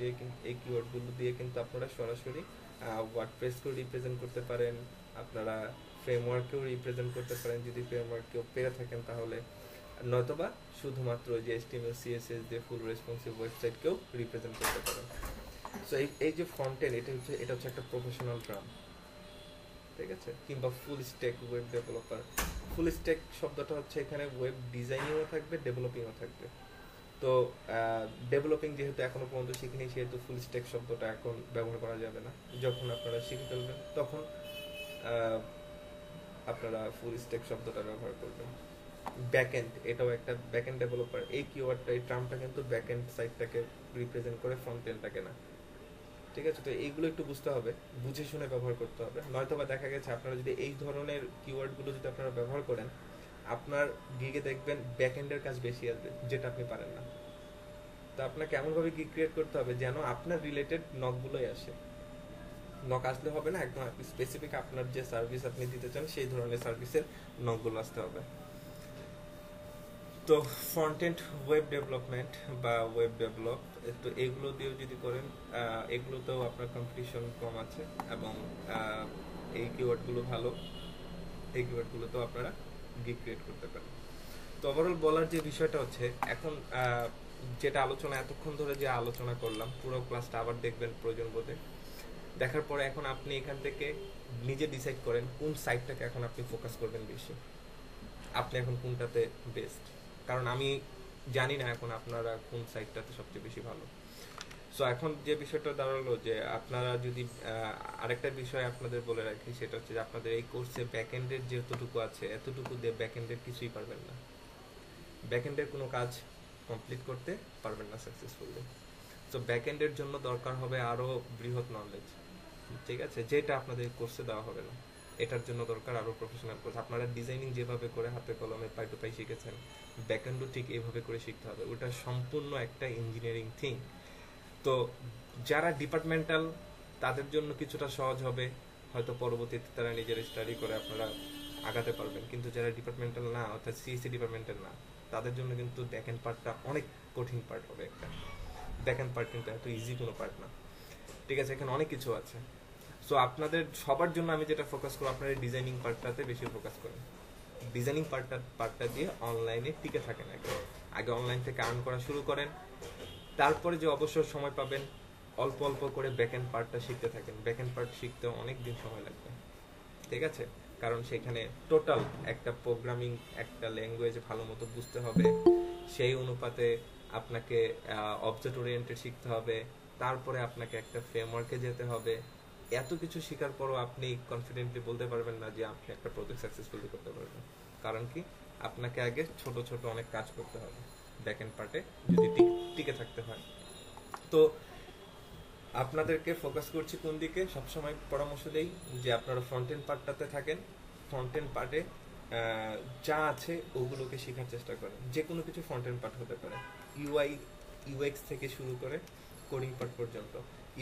A: দিয়ে কিন্তু আপনারা সরাসরি ওয়ার্ডপ্রেসকেও রিপ্রেজেন্ট করতে পারেন, আপনারা ফ্রেমওয়ার্ককেও রিপ্রেজেন্ট করতে পারেন যদি ফ্রেমওয়ার্ককেও পেয়ে থাকেন তাহলে, নয়তোবা শুধুমাত্র যে HTML CSS দিয়ে ফুল রেসপন্সিভ ওয়েবসাইটকেও রিপ্রেজেন্ট করতে পারেন। সো এই যে ফ্রন্ট এন্ড, এটা হচ্ছে একটা প্রফেশনাল টার্ম, ঠিক আছে, কিংবা full stack web developer. Full stack শব্দটা হচ্ছে এখানে ওয়েব ডিজাইনিংও থাকবে, ডেভেলপিংও থাকবে। তো ডেভেলপিং যেহেতু এখনো পর্যন্ত শিখিনি, সেহেতু ফুল স্ট্যাক শব্দটা এখন ব্যবহার করা যাবে না। যখন আপনারা শিখে ফেলবেন তখন আপনারা ফুল স্ট্যাক শব্দটা ব্যবহার করবেন। ব্যাকএন্ড, এটাও একটা ব্যাকএন্ড ডেভেলপার, এই কিওয়ার্ডটা, এই টার্মটা কিন্তু ব্যাকএন্ড সাইটটাকে রিপ্রেজেন্ট করে, ফ্রন্ট এন্ডটাকে না, ঠিক আছে। তো এইগুলো একটু বুঝতে হবে, বুঝে শুনে ব্যবহার করতে হবে, নয়তোবা দেখা গেছে আপনারা যদি এই ধরনের কিওয়ার্ডগুলো যদি আপনারা ব্যবহার করেন, আপনার গিগে দেখবেন ব্যাকএন্ডের কাজ বেশি আসবে, যেটা আপনি পারেন না। তো আপনাকে এমনভাবে গিগ ক্রিয়েট করতে হবে যেন আপনার রিলেটেড নকগুলোই আসে। নক আসলে হবে না, একদম স্পেসিফিক আপনার যে সার্ভিস আপনি দিতে চান সেই ধরনের সার্ভিসের নকগুলো আসতে হবে। তো ফ্রন্ট এন্ড ওয়েব ডেভেলপমেন্ট বা ওয়েব ডেভেলপ, তো এগুলো দিয়েও যদি করেন, এগুলোতেও আপনার কম্পিটিশন কম আছে এবং এই কিওয়ার্ডগুলো ভালো, এই কিওয়ার্ডগুলোতেও আপনারা গিগ ক্রিয়েট করতে পারেন। তো ওভারঅল বলার যে বিষয়টা হচ্ছে, এখন যেটা আলোচনা এতক্ষণ ধরে যে আলোচনা করলাম, পুরো ক্লাসটা আবার দেখবেন প্রয়োজন বোধে। দেখার পরে এখন আপনি এখান থেকে নিজে ডিসাইড করেন কোন সাইটটাকে এখন আপনি ফোকাস করবেন বেশি, আপনি এখন কোনটাতে বেস্ট। কারণ আমি জানি না এখন আপনারা কোন সাইটটাতে সবচেয়ে বেশি ভালো। সো এখন যে বিষয়টা দাঁড়ালো যে আপনারা যদি আরেকটা বিষয় আপনাদের বলে রাখি, সেটা হচ্ছে যে আপনাদের এই কোর্সে ব্যাকএন্ডের যেতটুকু আছে এতটুকু দিয়ে ব্যাকএন্ডের কিছুই পারবেন না, ব্যাকএন্ডের কোনো কাজ কমপ্লিট করতে পারবেন না সাকসেসফুলি। তো ব্যাকএন্ডের জন্য দরকার হবে আরো বৃহৎ নলেজ, ঠিক আছে, যেটা আপনাদের কোর্সে দেওয়া হবে না। এটার জন্য দরকার আরো প্রফেশনাল কোর্স। আপনারা ডিজাইনিং যেভাবে করে হাতে কলমে পাই টু পাই শিখেছেন, ব্যাকএন্ডও ঠিক এইভাবে করে শিখতে হবে। ওটা সম্পূর্ণ একটা ইঞ্জিনিয়ারিং থিং। তো যারা ডিপার্টমেন্টাল তাদের জন্য কিছুটা সহজ হবে, হয়তো পরবর্তীতে তারা নিজের স্টাডি করে আপনারা আগাতে পারবেন। কিন্তু যারা ডিপার্টমেন্টাল না, অর্থাৎ সিএসসি ডিপার্টমেন্টাল না, তাদের জন্য কিন্তু ব্যাকএন্ড পার্টটা অনেক কঠিন পার্ট হবে। একটা ব্যাকএন্ড পার্ট কিন্তু এত ইজি কোনো পার্ট না, ঠিক আছে, এখানে অনেক কিছু আছে। সো আপনাদের সবার জন্য আমি যেটা ফোকাস করব, আপনারা ডিজাইনিং পার্টটাতে বেশি ফোকাস করেন। ডিজাইনিং পার্টটা দিয়ে অনলাইনে টিকে থাকেন, আগে অনলাইন থেকে আর্ন করা শুরু করেন। তারপরে যে অবসর সময় পাবেন, অল্প অল্প করে ব্যাকএন্ড পার্টটা শিখতে থাকেন। ব্যাকএন্ড পার্ট শিখতে অনেক দিন সময় লাগবে, ঠিক আছে, কারণ সেখানে টোটাল একটা প্রোগ্রামিং, একটা ল্যাঙ্গুয়েজ ভালো মতো বুঝতে হবে, সেই অনুপাতে আপনাকে অবজেক্ট ওরিয়েন্টেড শিখতে হবে, তারপরে আপনাকে একটা ফ্রেমওয়ার্কে যেতে হবে। এত কিছু শেখার পরও আপনি কনফিডেন্টলি বলতে পারবেন না যে আপনি একটা প্রজেক্ট সাকসেসফুলি করতে পারবেন। কারণ কি, আপনাকে আগে ছোট ছোট অনেক কাজ করতে হবে ব্যাকএন্ড পার্টে যদি টিকে থাকতে হয়। তো আপনাদেরকে ফোকাস করছি কোন দিকে, সবসময় পরামর্শ দেই যে আপনারা ফ্রন্ট এন্ড পার্টটাতে থাকেন। ফ্রন্ট এন্ড পার্টে যা আছে ওগুলোকে শেখার চেষ্টা করেন। যে কোনো কিছু ফ্রন্ট এন্ড পার্ট হতে পারে, ইউএক্স থেকে শুরু করে কোডিং পার্ট পর্যন্ত।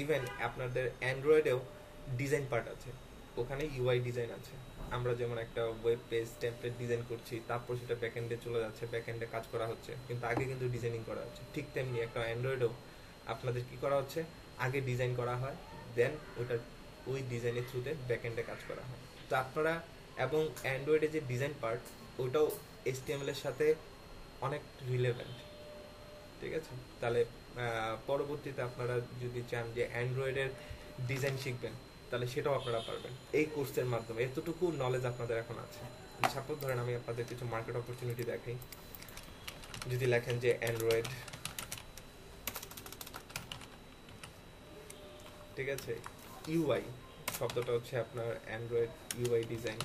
A: ইভেন আপনাদের অ্যান্ড্রয়েডেও ডিজাইন পার্ট আছে, ওখানে ইউআই ডিজাইন আছে। আমরা যেমন একটা ওয়েব পেজ টেমপ্লেট ডিজাইন করছি, তারপর সেটা ব্যাকএন্ডে চলে যাচ্ছে, ব্যাকএন্ডে কাজ করা হচ্ছে, কিন্তু আগে কিন্তু ডিজাইনিং করা হচ্ছে। ঠিক তেমনি একটা অ্যান্ড্রয়েডেও আপনাদের কি করা হচ্ছে, আগে ডিজাইন করা হয়, দেন ওই ডিজাইনের থ্রুতে ব্যাকএন্ডে কাজ করা হয়। তো আপনারা, এবং অ্যান্ড্রয়েডে যে ডিজাইন পার্ট, ওটাও HTML এর সাথে অনেক রিলেভেন্ট, ঠিক আছে। তাহলে পরবর্তীতে আপনারা যদি চান যে অ্যান্ড্রয়েডের ডিজাইন শিখবেন, তাহলে সেটাও আপনারা পারবেন এই কোর্সের মাধ্যমে। এতটুকু নলেজ আপনাদের এখন আছে। সাপোজ ধরেন আমি আপনাদের কিছু মার্কেট অপরচুনিটি দেখাই। যদি লেখেন যে অ্যান্ড্রয়েড, ঠিক আছে, ইউআই শব্দটা হচ্ছে আপনার অ্যান্ড্রয়েড ইউআই ডিজাইন,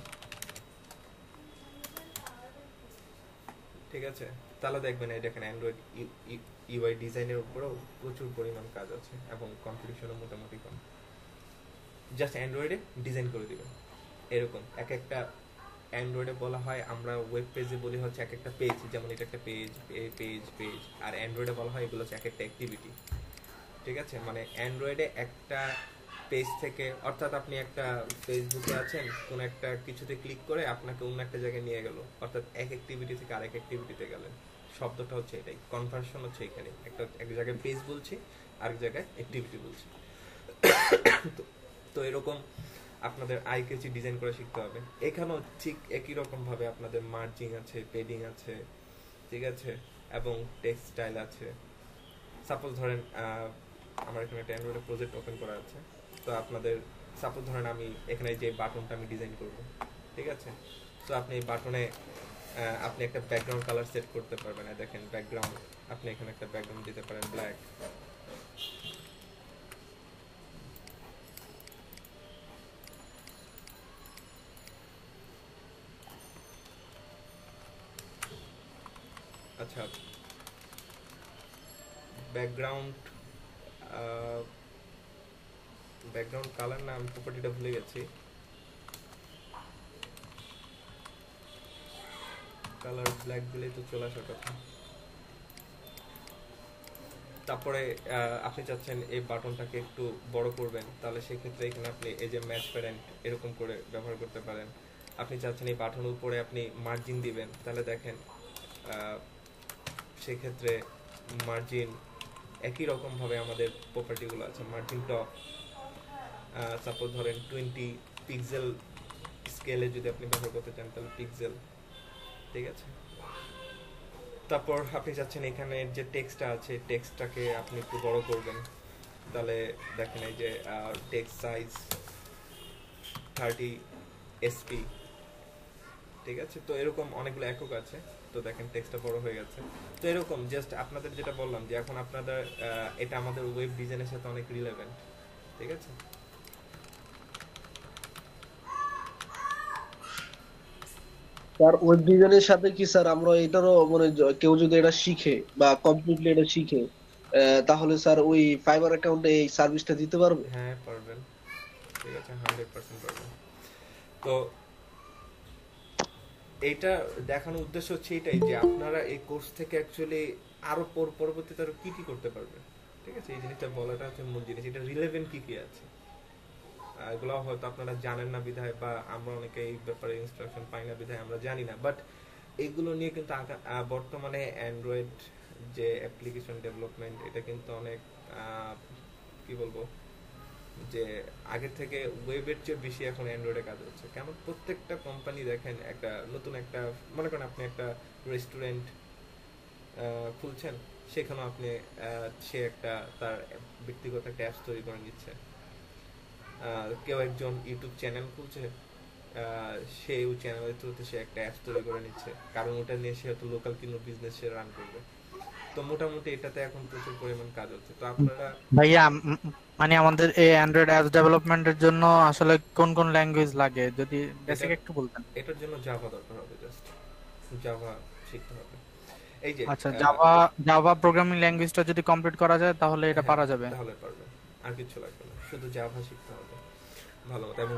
A: ঠিক আছে, তাহলে দেখবেন এই দেখেন অ্যান্ড্রয়েড ইউআই ডিজাইনের উপরেও প্রচুর পরিমাণ কাজ আছে এবং কম্পিটিশনও মোটামুটি কম। জাস্ট অ্যান্ড্রয়েডে ডিজাইন করে দিবেন এরকম এক একটা। অ্যান্ড্রয়েডে বলা হয়, আমরা ওয়েব পেজে বলি হচ্ছে এক একটা পেজ, যেমন এটা একটা পেজ পেজ পেজ, আর অ্যান্ড্রয়েডে বলা হয় এগুলো হচ্ছে এক একটা অ্যাক্টিভিটি, ঠিক আছে। মানে অ্যান্ড্রয়েডে একটা পেজ থেকে, অর্থাৎ আপনি একটা ফেসবুকে আছেন, কোন একটা কিছুতে ক্লিক করে আপনাকে অন্য একটা জায়গায় নিয়ে গেল, অর্থাৎ এক অ্যাক্টিভিটি থেকে আরেক অ্যাক্টিভিটিতে গেলেন। শব্দটা হচ্ছে এটাই, কনভার্সন হচ্ছে এখানে, একটা এক জায়গায় পেজ বলছি আরেক জায়গায় অ্যাক্টিভিটি বলছি। তো এরকম আপনাদের আই ক্যাচি ডিজাইন করে শিখতে হবে। এখানেও ঠিক একই রকম ভাবে আপনাদের মার্জিং আছে, পেডিং আছে, ঠিক আছে, এবং টেক্সট স্টাইল আছে। সাপোজ ধরেন আমার এখানে একটা অ্যান্ড্রয়েড প্রজেক্ট ওপেন করা আছে, তো আপনাদের সাপোজ ধরেন আমি এখানে যে বাটনটা আমি ডিজাইন করব, ঠিক আছে। তো আপনি এই বাটনে আপনি একটা ব্যাকগ্রাউন্ড কালার সেট করতে পারবেন। দেখেন ব্যাকগ্রাউন্ড, আপনি এখানে একটা ব্যাকগ্রাউন্ড দিতে পারেন ব্ল্যাক, আচ্ছা ব্যাকগ্রাউন্ড ব্যাকগ্রাউন্ড কালার না, আমি প্রপার্টিটা ভুলে গেছি, কালার ব্ল্যাক দিলেই তো চলে আসার কথা। তারপরে আপনি চাচ্ছেন এই বাটনটাকে একটু বড় করবেন, তাহলে সেক্ষেত্রে এখানে আপনি এই যে ম্যাচ প্যারেন্ট এরকম করে ব্যবহার করতে পারেন। আপনি চাচ্ছেন এই বাটনের উপরে আপনি মার্জিন দিবেন, তাহলে দেখেন সেক্ষেত্রে মার্জিন একই রকম ভাবে আমাদের প্রপার্টিগুলো আছে। মার্জিন টপ সাপোজ ধরেন 20 পিক্সেল স্কেলে যদি আপনি ব্যবহার করতে চান তাহলে পিক্সেল, ঠিক আছে। তারপর আপনি চাচ্ছেন এখানে যে টেক্সটটা আছে, টেক্সটটাকে আপনি একটু বড় করবেন, তাহলে দেখেন এই যে টেক্সট সাইজ 30 SP, ঠিক আছে। তো এরকম অনেকগুলো একক আছে, তো দেখেন টেক্সটটা বড় হয়ে গেছে। তো এরকম জাস্ট আপনাদের যেটা বললাম যে এখন আপনাদের এটা আমাদের ওয়েব ডিজাইনের সাথে অনেক রিলেভেন্ট, ঠিক আছে।
F: স্যার ওয়েব ডিজাইনের সাথে কি স্যার আমরা এটারও মানে কেউ যদি এটা শিখে বা কমপ্লিটলি এটা শিখে তাহলে স্যার ওই ফাইবার অ্যাকাউন্টে এই সার্ভিসটা দিতে পারবে?
A: হ্যাঁ পারবেন, ঠিক আছে, 100% পারবেন। তো এইটা দেখানোর উদ্দেশ্য হচ্ছে এটাই যে আপনারা এই কোর্স থেকে অ্যাকচুয়ালি আরো পরবর্তীতে আরো কি কি করতে পারবেন, ঠিক আছে। এই জিনিসটা বলাটা হচ্ছে মূল জিনিস, এটা রিলেভেন্ট কি কি আছে এগুলো হয়তো আপনারা জানেন না বিধায়, বা আমরা অনেকে এই ব্যাপারে ইনস্ট্রাকশন পাই না বিধায় আমরা জানি না, বাট এগুলো নিয়ে কিন্তু বর্তমানে অ্যান্ড্রয়েড যে অ্যাপ্লিকেশন ডেভেলপমেন্ট, এটা কিন্তু অনেক কি বলবো যে আগের থেকে ওয়েবের চেয়ে বেশি এখন অ্যান্ড্রয়েডে কাজ হচ্ছে। কেমন প্রত্যেকটা কোম্পানি দেখেন একটা নতুন একটা, মনে করেন আপনি একটা রেস্টুরেন্ট খুলছেন, সেখানেও আপনি সে একটা তার ব্যক্তিগত একটা অ্যাপস তৈরি করে নিচ্ছে। কেউ একজন ইউটিউব চ্যানেল খুলছে, সেই চ্যানেলের থ্রুতে সে একটা অ্যাপস তৈরি করে নিচ্ছে, কারণ ওটা নিয়ে সে হয়তো লোকাল কোনো বিজনেস সে রান করবে। তো মোটামুটি এটাতে এখন প্রচুর পরিমাণ কাজ হচ্ছে। তো আপনারা
B: ভাইয়া মানে আমাদের এই অ্যান্ড্রয়েড অ্যাপস ডেভেলপমেন্টের জন্য আসলে কোন কোন ল্যাঙ্গুয়েজ লাগে যদি বেসিক একটু বলতেন।
A: এটার জন্য জাভা দরকার হবে, জাস্ট জাভা শিখতে হবে। এই যে
B: আচ্ছা, জাভা প্রোগ্রামিং ল্যাঙ্গুয়েজটা যদি কমপ্লিট করা যায় তাহলে এটা পারা যাবে।
A: তাহলে পারবে, আর কিছু লাগবে না, শুধু জাভা শিখতে হবে ভালো মতো। এবং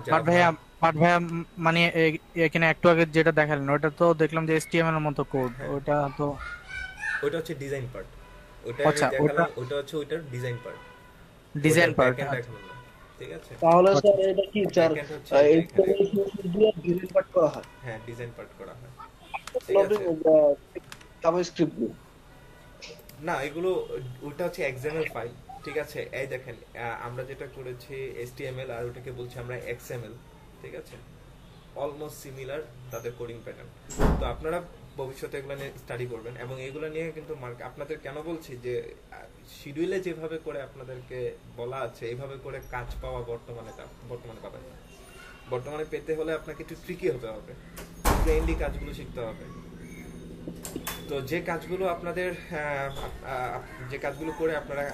B: বাট ভাইয়া মানে এখানে একটু আগে যেটা দেখালেন ওটা তো দেখলাম যে HTML এর মতো কোড, ওটা তো
A: ওটা হচ্ছে ডিজাইন পার্ট, ওটা
B: আচ্ছা,
A: দেখালাম, ওটা হচ্ছে ওইটার ডিজাইন পার্ট, ঠিক আছে।
F: তাহলে স্যার এটা কি স্যার ডিজাইন পার্ট করা হয়?
A: হ্যাঁ ডিজাইন পার্ট করা হয়,
F: জাভাস্ক্রিপ্ট
A: না, এগুলো ওটা হচ্ছে XML ফাইল, ঠিক আছে। এই দেখেন আমরা যেটা করেছি HTML আর ওটাকে বলছি আমরা XML, ঠিক আছে, অলমোস্ট সিমিলার তাদের কোডিং প্যাটার্ন। তো আপনারা ভবিষ্যতে এগুলো নিয়ে স্টাডি করবেন, এবং এগুলো নিয়ে কিন্তু আপনাদের কেন বলছি যে শিডিউলে যেভাবে করে আপনাদেরকে বলা আছে এইভাবে করে কাজ পাওয়া বর্তমানে পাবেন না। বর্তমানে পেতে হলে আপনাকে একটু ট্রিকি হতে হবে, ট্রেন্ডি কাজগুলো শিখতে হবে। তো যে কাজগুলো আপনাদের যে কাজগুলো করে আপনারা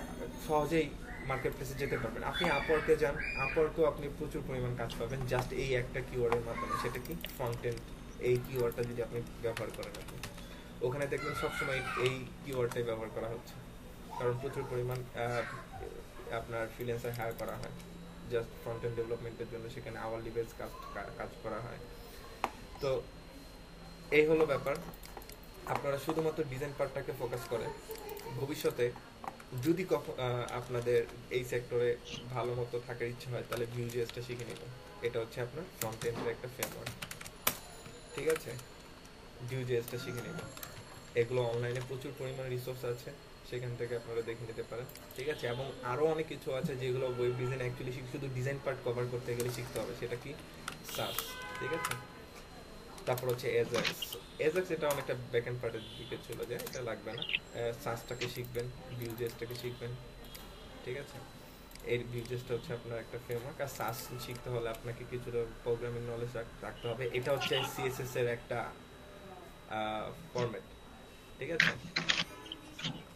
A: সহজেই মার্কেট প্লেসে যেতে পারবেন, আপনি আপওয়ার্কে যান, আপওয়ার্কেও আপনি প্রচুর পরিমাণ কাজ পাবেন জাস্ট এই একটা কিওয়ার্ডের মাধ্যমে। সেটা কি? Front end. এই কিওয়ার্ডটা যদি আপনি ব্যবহার করেন, আপনি ওখানে দেখবেন সবসময় এই কিওয়ার্ডটাই ব্যবহার করা হচ্ছে, কারণ প্রচুর পরিমাণ আপনার ফ্রিল্যান্সার হায়ার করা হয় জাস্ট ফ্রন্ট এন্ড ডেভেলপমেন্টের জন্য, সেখানে আওয়ারলি বেস কাজ করা হয়। তো এই হলো ব্যাপার। আপনারা শুধুমাত্র ডিজাইন পার্টটাকে ফোকাস করে ভবিষ্যতে যদি আপনাদের এই সেক্টরে ভালো মতো থাকার ইচ্ছা হয় তাহলে ভিউজিএসটা শিখে নেবেন। এটা হচ্ছে আপনার ফ্রন্ট এন্ডের একটা ফ্রেমওয়ার্ক, ঠিক আছে? ভিউজিএসটা শিখে নেবেন। এগুলো অনলাইনে প্রচুর পরিমাণ রিসোর্স আছে, সেখান থেকে আপনারা দেখে নিতে পারেন, ঠিক আছে? এবং আরও অনেক কিছু আছে যেগুলো ওয়েব ডিজাইন অ্যাকচুয়ালি শুধু ডিজাইন পার্ট কভার করতে গেলে শিখতে হবে, সেটা কি? সাস, ঠিক আছে? তারপর হচ্ছে এজাক্স, এটা অনেকটা ব্যাকএন্ড পার্টের দিকে চলে যায়, এটা লাগবে না। সাসটাকে শিখবেন, ভিউজেসটাকে শিখবেন, ঠিক আছে? এই ভিউজেসটা হচ্ছে আপনার একটা ফ্রেমওয়ার্ক, আর সাস শিখতে হলে আপনাকে কিছুটা প্রোগ্রামিং নলেজ রাখতে হবে। এটা হচ্ছে সিএসএস এর একটা ফরম্যাট, ঠিক আছে?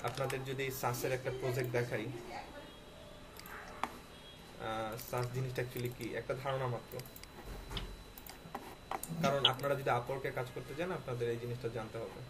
A: আপনাদের যদি সাসের একটা প্রজেক্ট দেখাই, সাস জিনিসটা অ্যাকচুয়ালি কি একটা ধারণা মাত্র, কারণ আপনারা যদি আপওয়ার্কে কাজ করতে চান আপনাদের এই জিনিসটা জানতে হবে।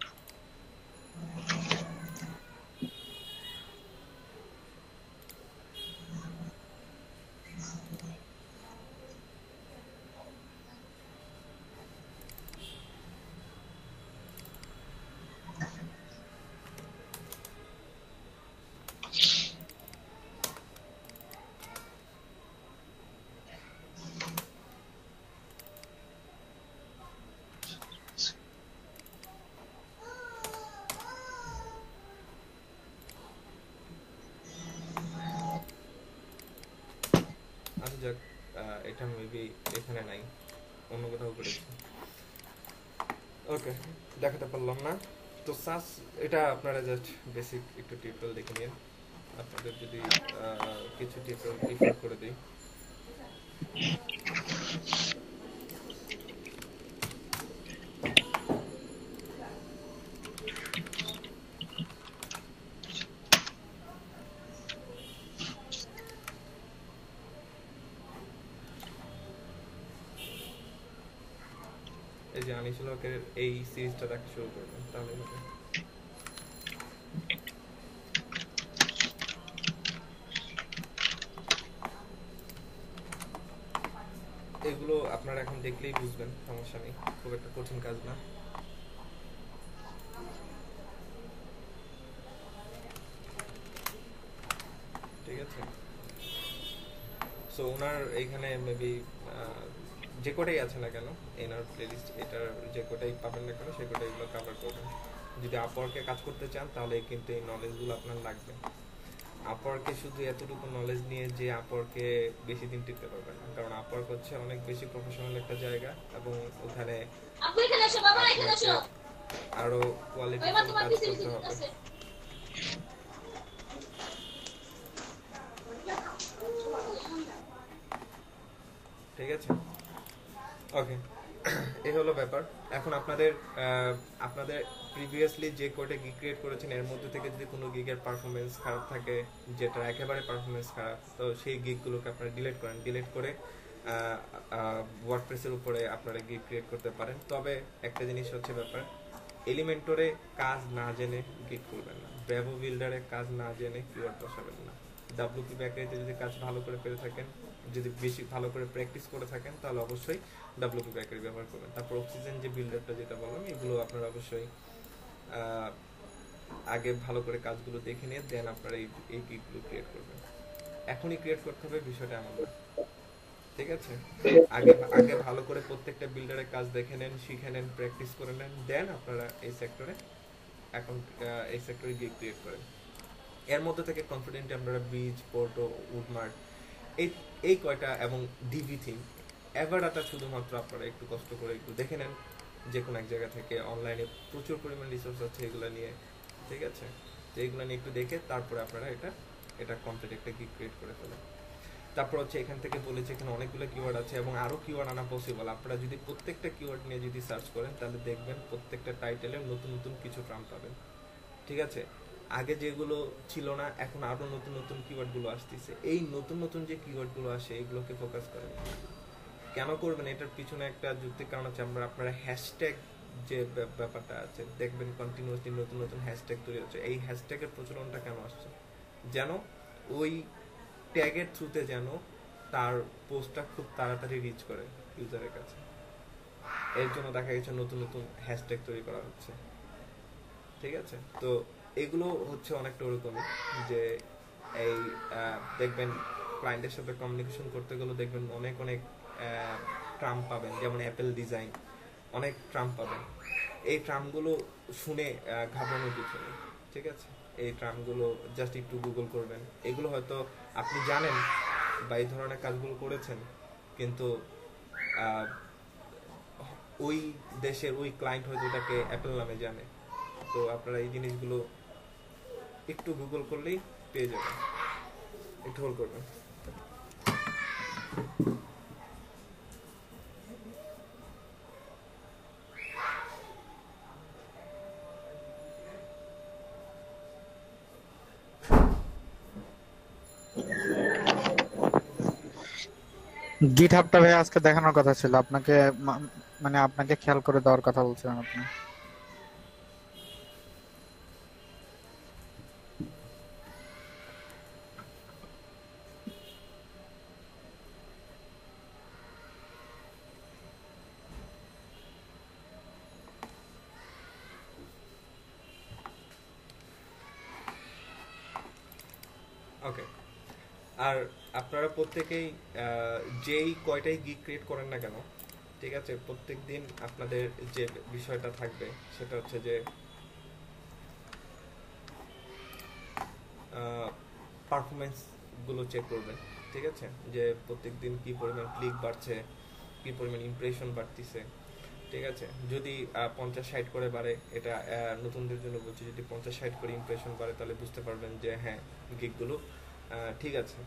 A: আচ্ছা যাক, এটা মেবি এখানে নাই, অন্য কোথাও করেছি। ওকে, দেখাতে পারলাম না। তো সাস এটা আপনারা জাস্ট বেসিক একটু টিউটোরিয়াল দেখে নিন। আপনাদের যদি কিছু টিউটোরিয়াল প্রিফার করে দিই, এই যে আনিসুলকের এই সিরিজটা দেখা শুরু করবেন, তাহলে হবে। এগুলো আপনারা এখন দেখলেই বুঝবেন, সমস্যা নেই, খুব একটা কঠিন কাজ না। ঠিক আছে? সো ওনার এইখানে মেবি যে কোটাই আছে না কেন এনার প্লেলিস্ট, এটার যে কোটাই পাবেন না কেন সে কোটাই এগুলো কভার করবেন। যদি আপওয়ার্কে কাজ করতে চান তাহলে কিন্তু এই নলেজগুলো আপনার লাগবে। আপওয়ার্কে শুধু এতটুকু নলেজ নিয়ে যে আপওয়ার্কে বেশি দিন টিকতে পারবেন না, কারণ আপওয়ার্ক হচ্ছে অনেক বেশি প্রফেশনাল একটা জায়গা, এবং ওখানে আরো কোয়ালিটি কাজ করতে হবে। ঠিক আছে? ওকে, এই হলো ব্যাপার। এখন আপনাদের প্রিভিয়াসলি যে কোডে গিগ ক্রিয়েট করেছেন এর মধ্যে থেকে যদি কোনো গিগের পারফরমেন্স খারাপ থাকে, যেটা একেবারে পারফরমেন্স খারাপ, তো সেই গিগগুলোকে আপনারা ডিলিট করেন। ডিলিট করে ওয়ার্ডপ্রেসের উপরে আপনারা গিগ ক্রিয়েট করতে পারেন। তবে একটা জিনিস হচ্ছে ব্যাপার, এলিমেন্টরে কাজ না জেনে গিগ করবেন না, ব্র্যাভো বিল্ডারে কাজ না জেনে কিওয়ার্ড বসাবেন না। ডাব্লিউপি ব্যাকআইতে যদি কাজ ভালো করে পেরে থাকেন, যদি বেশি ভালো করে প্র্যাকটিস করে থাকেন, তাহলে অবশ্যই ডাব্লিউপি ব্যাকআই ব্যবহার করবেন। তারপর অক্সিজেন যে বিল্ডারটা যেটা বললাম, এগুলো আপনারা অবশ্যই আগে ভালো করে কাজগুলো দেখে নিয়ে দেন আপনারা এই গিগগুলো ক্রিয়েট করবেন। এখনই ক্রিয়েট করতে হবে বিষয়টা এমন না, ঠিক আছে? আগে ভালো করে প্রত্যেকটা বিল্ডারের কাজ দেখে নেন, শিখে নেন, প্র্যাকটিস করে নেন, দেন আপনারা এই সেক্টরে গিগ ক্রিয়েট করেন। এর মধ্যে থেকে কনফিডেন্টলি আপনারা ব্রিজ, পোর্টো, উডমার্ট এই কয়টা এবং ডিভি থিম, এভারাটা শুধুমাত্র আপনারা একটু কষ্ট করে একটু দেখে নেন, যে কোনো এক জায়গা থেকে অনলাইনে প্রচুর পরিমাণ রিসোর্স আছে এগুলো নিয়ে, ঠিক আছে? তো এগুলো নিয়ে একটু দেখে তারপরে আপনারা এটা কমপ্লিট একটা গিগ ক্রিয়েট করে ফেলেন। তারপর হচ্ছে এখান থেকে বলেছে এখানে অনেকগুলো কিওয়ার্ড আছে এবং আরও কিওয়ার্ড আনা পসিবল। আপনারা যদি প্রত্যেকটা কিওয়ার্ড নিয়ে যদি সার্চ করেন তাহলে দেখবেন প্রত্যেকটা টাইটেলে নতুন নতুন কিছু টার্ম পাবেন, ঠিক আছে? আগে যেগুলো ছিল না এখন আরও নতুন নতুন কিওয়ার্ডগুলো আসতেছে। এই নতুন নতুন যে কিওয়ার্ডগুলো আসে এগুলোকে ফোকাস করেন। কেন করবেন এটার পিছনে একটা যুক্তির কারণ আছে। আপনারা হ্যাশট্যাগ যে ব্যাপারটা আছে দেখবেন কন্টিনিউয়াসলি নতুন নতুন হ্যাশট্যাগ তৈরি হচ্ছে। এই হ্যাশট্যাগের প্রচলনটা কেন আসছে? যেন ওই ট্যাগের থ্রুতে যেন তার পোস্টটা খুব তাড়াতাড়ি রিচ করে ইউজারের কাছে। এর জন্য দেখা গেছে নতুন নতুন হ্যাশট্যাগ তৈরি করা হচ্ছে, ঠিক আছে? তো এগুলো হচ্ছে অনেকটা ওরকমই যে এই দেখবেন ক্লায়েন্টের সাথে কমিউনিকেশন করতে গেলে দেখবেন অনেক অনেক ট্রাম্প পাবেন, যেমন অ্যাপেল ডিজাইন, অনেক ট্রাম্প পাবেন। এই ট্রাম্পগুলো শুনে ঘাবড়ানোর কিছু নেই, ঠিক আছে? এই ট্রাম্পগুলো জাস্ট একটু গুগল করবেন। এগুলো হয়তো আপনি জানেন বা এই ধরনের কাজগুলো করেছেন, কিন্তু ওই দেশের ওই ক্লায়েন্ট হয়তো এটাকে অ্যাপেল নামে জানে। তো আপনারা এই জিনিসগুলো একটু গুগল করলেই পেয়ে যাবেন। একটু হোল্ড করবেন।
B: গিটহাবটা ভাই আজকে দেখানোর কথা ছিল আপনাকে, মানে আপনাকে খেয়াল করে দেওয়ার কথা বলছিলেন আপনি।
A: ওকে, আর আপনারা প্রত্যেকেই যেই কয়টাই গিগ ক্রিয়েট করেন না কেন, ঠিক আছে, প্রত্যেক দিন আপনাদের যে বিষয়টা থাকবে সেটা হচ্ছে যে পারফরমেন্স গুলো চেক করবেন, ঠিক আছে? যে প্রত্যেক দিন কি পরিমাণ ক্লিক বাড়ছে, কি পরিমাণ ইমপ্রেশন বাড়তিছে, ঠিক আছে? যদি 50-60 করে বাড়ে, এটা নতুনদের জন্য বলছি, যদি 50-60 করে ইমপ্রেশন বাড়ে তাহলে বুঝতে পারবেন যে হ্যাঁ গিগগুলো ঠিক আছে।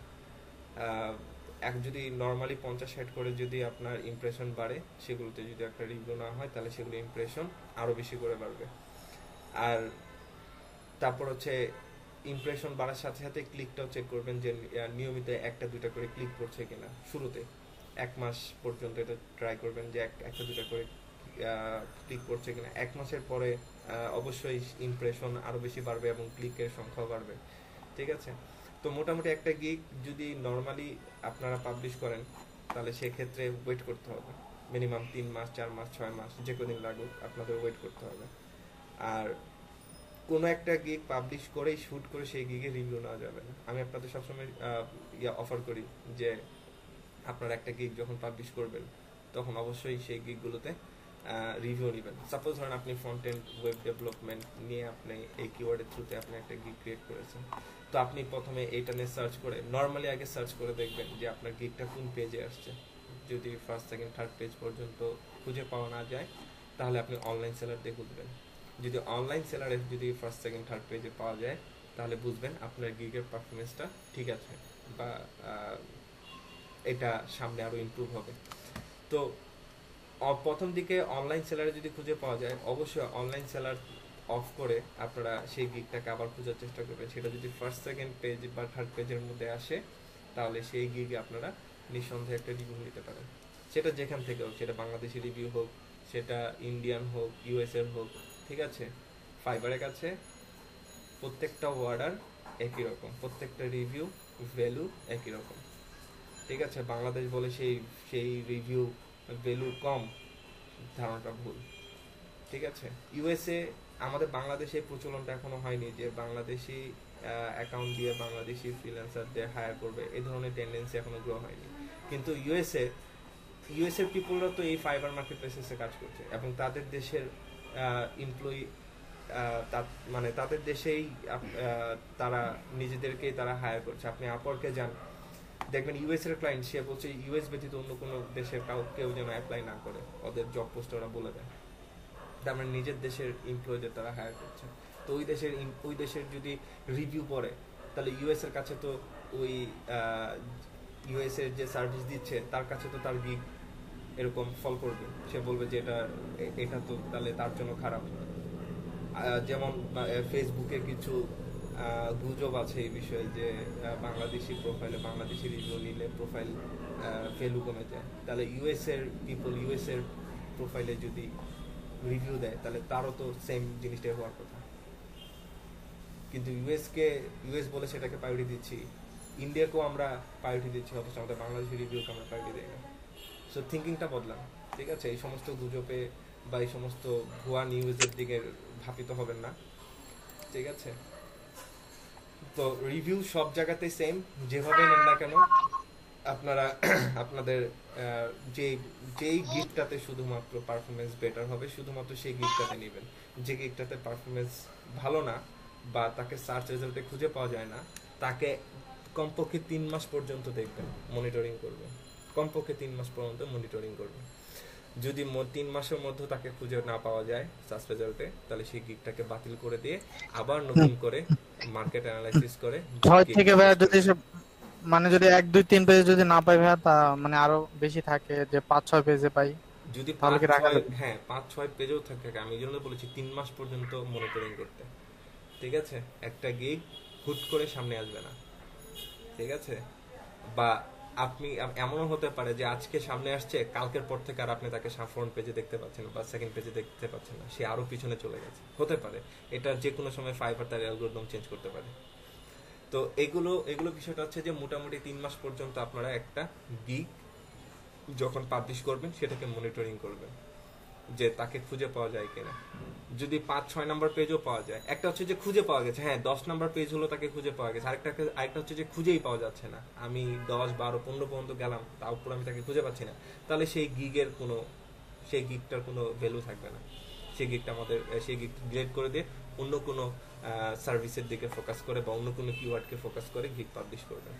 A: যদি নর্মালি 50-60 করে যদি আপনার ইমপ্রেশন বাড়ে, সেগুলোতে যদি একটা রিভিউ না হয় তাহলে সেগুলো ইমপ্রেশন আরও বেশি করে বাড়বে। আর তারপর হচ্ছে ইমপ্রেশন বাড়ার সাথে সাথে ক্লিকটাও চেক করবেন যে নিয়মিত 1-2টা করে ক্লিক করছে কিনা। শুরুতে 1 মাস পর্যন্ত এটা ট্রাই করবেন যে 1-2টা করে ক্লিক করছে কিনা। 1 মাসের পরে অবশ্যই ইমপ্রেশন আরও বেশি বাড়বে এবং ক্লিকের সংখ্যাও বাড়বে, ঠিক আছে? তো মোটামুটি একটা গিগ যদি নর্মালি আপনারা পাবলিশ করেন তাহলে সেক্ষেত্রে ওয়েট করতে হবে মিনিমাম 3 মাস, 4 মাস, 6 মাস, যে কদিন লাগুক আপনাদের ওয়েট করতে হবে। আর কোনো একটা গিগ পাবলিশ করেই শুট করে সেই গিগের রিভিউ নেওয়া যাবে না। আমি আপনাদের সবসময় অফার করি যে আপনারা একটা গিগ যখন পাবলিশ করবেন তখন অবশ্যই সেই গিগগুলোতে রিভিউ নেবেন। সাপোজ ধরেন আপনি ফ্রন্ট এন্ড ওয়েব ডেভেলপমেন্ট নিয়ে আপনি এই কিওয়ার্ডের থ্রুতে আপনি একটা গিগ ক্রিয়েট করেছেন, তো আপনি প্রথমে এইটা নিয়ে সার্চ করে নর্মালি আগে সার্চ করে দেখবেন যে আপনার গিগটা কোন পেজে আসছে। যদি ফার্স্ট, সেকেন্ড, থার্ড পেজ পর্যন্ত খুঁজে পাওয়া না যায় তাহলে আপনি অনলাইন সেলার দিয়ে খুঁজবেন। যদি অনলাইন সেলারে যদি ফার্স্ট, সেকেন্ড, থার্ড পেজে পাওয়া যায় তাহলে বুঝবেন আপনার গিগের পারফরমেন্সটা ঠিক আছে বা এটা সামনে আরো ইমপ্রুভ হবে। তো প্রথম দিকে অনলাইন সেলারে যদি খুঁজে পাওয়া যায় অবশ্যই অনলাইন সেলার অফ করে আপনারা সেই গিগটাকে আবার খোঁজার চেষ্টা করবেন। সেটা যদি ফার্স্ট, সেকেন্ড পেজ বা থার্ড পেজের মধ্যে আসে তাহলে সেই গিগে আপনারা নিঃসন্দেহে একটা রিভিউ নিতে পারেন। সেটা যেখান থেকে হোক, সেটা বাংলাদেশি রিভিউ হোক, সেটা ইন্ডিয়ান হোক, ইউএস এর হোক, ঠিক আছে? ফাইবারের কাছে প্রত্যেকটা অর্ডার একই রকম, প্রত্যেকটা রিভিউ ভ্যালু একই রকম, ঠিক আছে? বাংলাদেশ বলে সেই রিভিউ ভ্যালু কম, ধারণাটা ভুল, ঠিক আছে? ইউএসএ, আমাদের বাংলাদেশে প্রচলনটা এখনো হয়নি যে বাংলাদেশি অ্যাকাউন্ট দিয়ে বাংলাদেশি ফ্রিল্যান্সারদের হায়ার করবে, এই ধরনের টেন্ডেন্সি এখনো গ্রো হয়নি। কিন্তু ইউএসএ পিপলরা তো এই ফাইবার মার্কেট প্লেসেসে কাজ করছে এবং তাদের দেশের এমপ্লয়ি, মানে তাদের দেশেই তারা নিজেদেরকেই তারা হায়ার করছে। আপনি আপওয়ার্কে যান, দেখবেন ইউএস এর ক্লায়েন্ট, সে বলছে ইউএস ব্যতীত অন্য কোনো দেশের কেউ যেন অ্যাপ্লাই না করে, ওদের জব পোস্ট ওরা বলে দেয়, তার মানে নিজের দেশের এমপ্লয়ীদের তারা হায়ার করছে। তো ওই দেশের যদি রিভিউ পড়ে, তাহলে ইউএস এর কাছে তো ওই ইউএস এর যে সার্ভিস দিচ্ছে তার কাছে তো তার গিগ এরকম ফল করবে, সে বলবে যে এটা তো তাহলে তার জন্য খারাপ। যেমন ফেসবুকে কিছু গুজব আছে এই বিষয়ে যে বাংলাদেশি প্রোফাইলে বাংলাদেশি রিভিউ নিলে প্রোফাইল ভ্যালু কমে যায়। তাহলে ইউএস এর পিপল ইউএস এর প্রোফাইলে যদি রিভিউ দেয় তাহলে তারও তো সেম জিনিসটাই হওয়ার কথা। কিন্তু ইউএস বলে সেটাকে প্রায়োরিটি দিচ্ছি, ইন্ডিয়াকেও আমরা প্রায়োরিটি দিচ্ছি, অথচ আমাদের বাংলাদেশি রিভিউকে আমরা প্রায়োরিটি দিই না। সো থিঙ্কিংটা বদলান, ঠিক আছে? এই সমস্ত গুজবে বা এই সমস্ত ভুয়া নিউজের দিকে ধাপিত হবেন না, ঠিক আছে? তো রিভিউ সব জায়গাতেই সেম, যেভাবে নেন না কেন আপনারা আপনাদের যেই গিগটাতে শুধুমাত্র পারফরমেন্স বেটার হবে শুধুমাত্র সেই গিগটাতে নেবেন। যে গিগটাতে পারফরমেন্স ভালো না বা তাকে সার্চ রেজাল্টে খুঁজে পাওয়া যায় না, তাকে কমপক্ষে 3 মাস পর্যন্ত দেখবেন, মনিটরিং করবেন, কমপক্ষে 3 মাস পর্যন্ত মনিটরিং করবেন। যদি 3 মাসের মধ্যে তাকে খুঁজে না পাওয়া যায় সার্চ রেজাল্টে, তাহলে সেই গিগটাকে বাতিল করে দিয়ে আবার নতুন করে মার্কেট অ্যানালাইসিস করে
B: 6 থেকে ভাইয়া যদি মানে যদি 1 2 3 পেজ যদি না পাই ভাইয়া, তা মানে আরো বেশি থাকে যে 5-6 পেজে পাই,
A: যদি
B: তাহলে কি রাখা যাবে?
A: হ্যাঁ 5-6 পেজেও থাকে, আমি এই জন্য বলেছি 3 মাস পর্যন্ত মনিটরিং করতে, ঠিক আছে? একটা গিগ হুট করে সামনে আসবে না, ঠিক আছে? বা আপনি এমনও হতে পারে যে আজকে সামনে আসছে, কালকের পর থেকে আর আপনি তাকে ফ্রন্ট পেজে দেখতে পাচ্ছেন বা সেকেন্ড পেজে দেখতে পাচ্ছেন না, সে আরো পিছনে চলে গেছে, হতে পারে। এটা যে কোনো সময় ফাইবার তার অ্যালগরিদম চেঞ্জ করতে পারে। তো এগুলো বিষয়টা হচ্ছে যে মোটামুটি 3 মাস পর্যন্ত আপনারা একটা গিগ যখন পাবলিশ করবেন সেটাকে মনিটরিং করবেন যে তাকে খুঁজে পাওয়া যায় কিনা। যদি 5-6 নাম্বার পেজও পাওয়া যায়, একটা হচ্ছে যে খুঁজে পাওয়া গেছে, হ্যাঁ 10 নাম্বার পেজ হলো তাকে খুঁজে পাওয়া গেছে, আরেকটা হচ্ছে যে খুঁজেই পাওয়া যাচ্ছে না, আমি 10, 12, 15 পর্যন্ত গেলাম, তার উপর আমি তাকে খুঁজে পাচ্ছি না, তাহলে সেই গিগটার কোনো ভ্যালু থাকবে না। সেই গিগ ডিলিট করে দিয়ে অন্য কোনো সার্ভিসের দিকে ফোকাস করে বা অন্য কোনো কিওয়ার্ডকে ফোকাস করে গিগ পাবলিশ করবেন,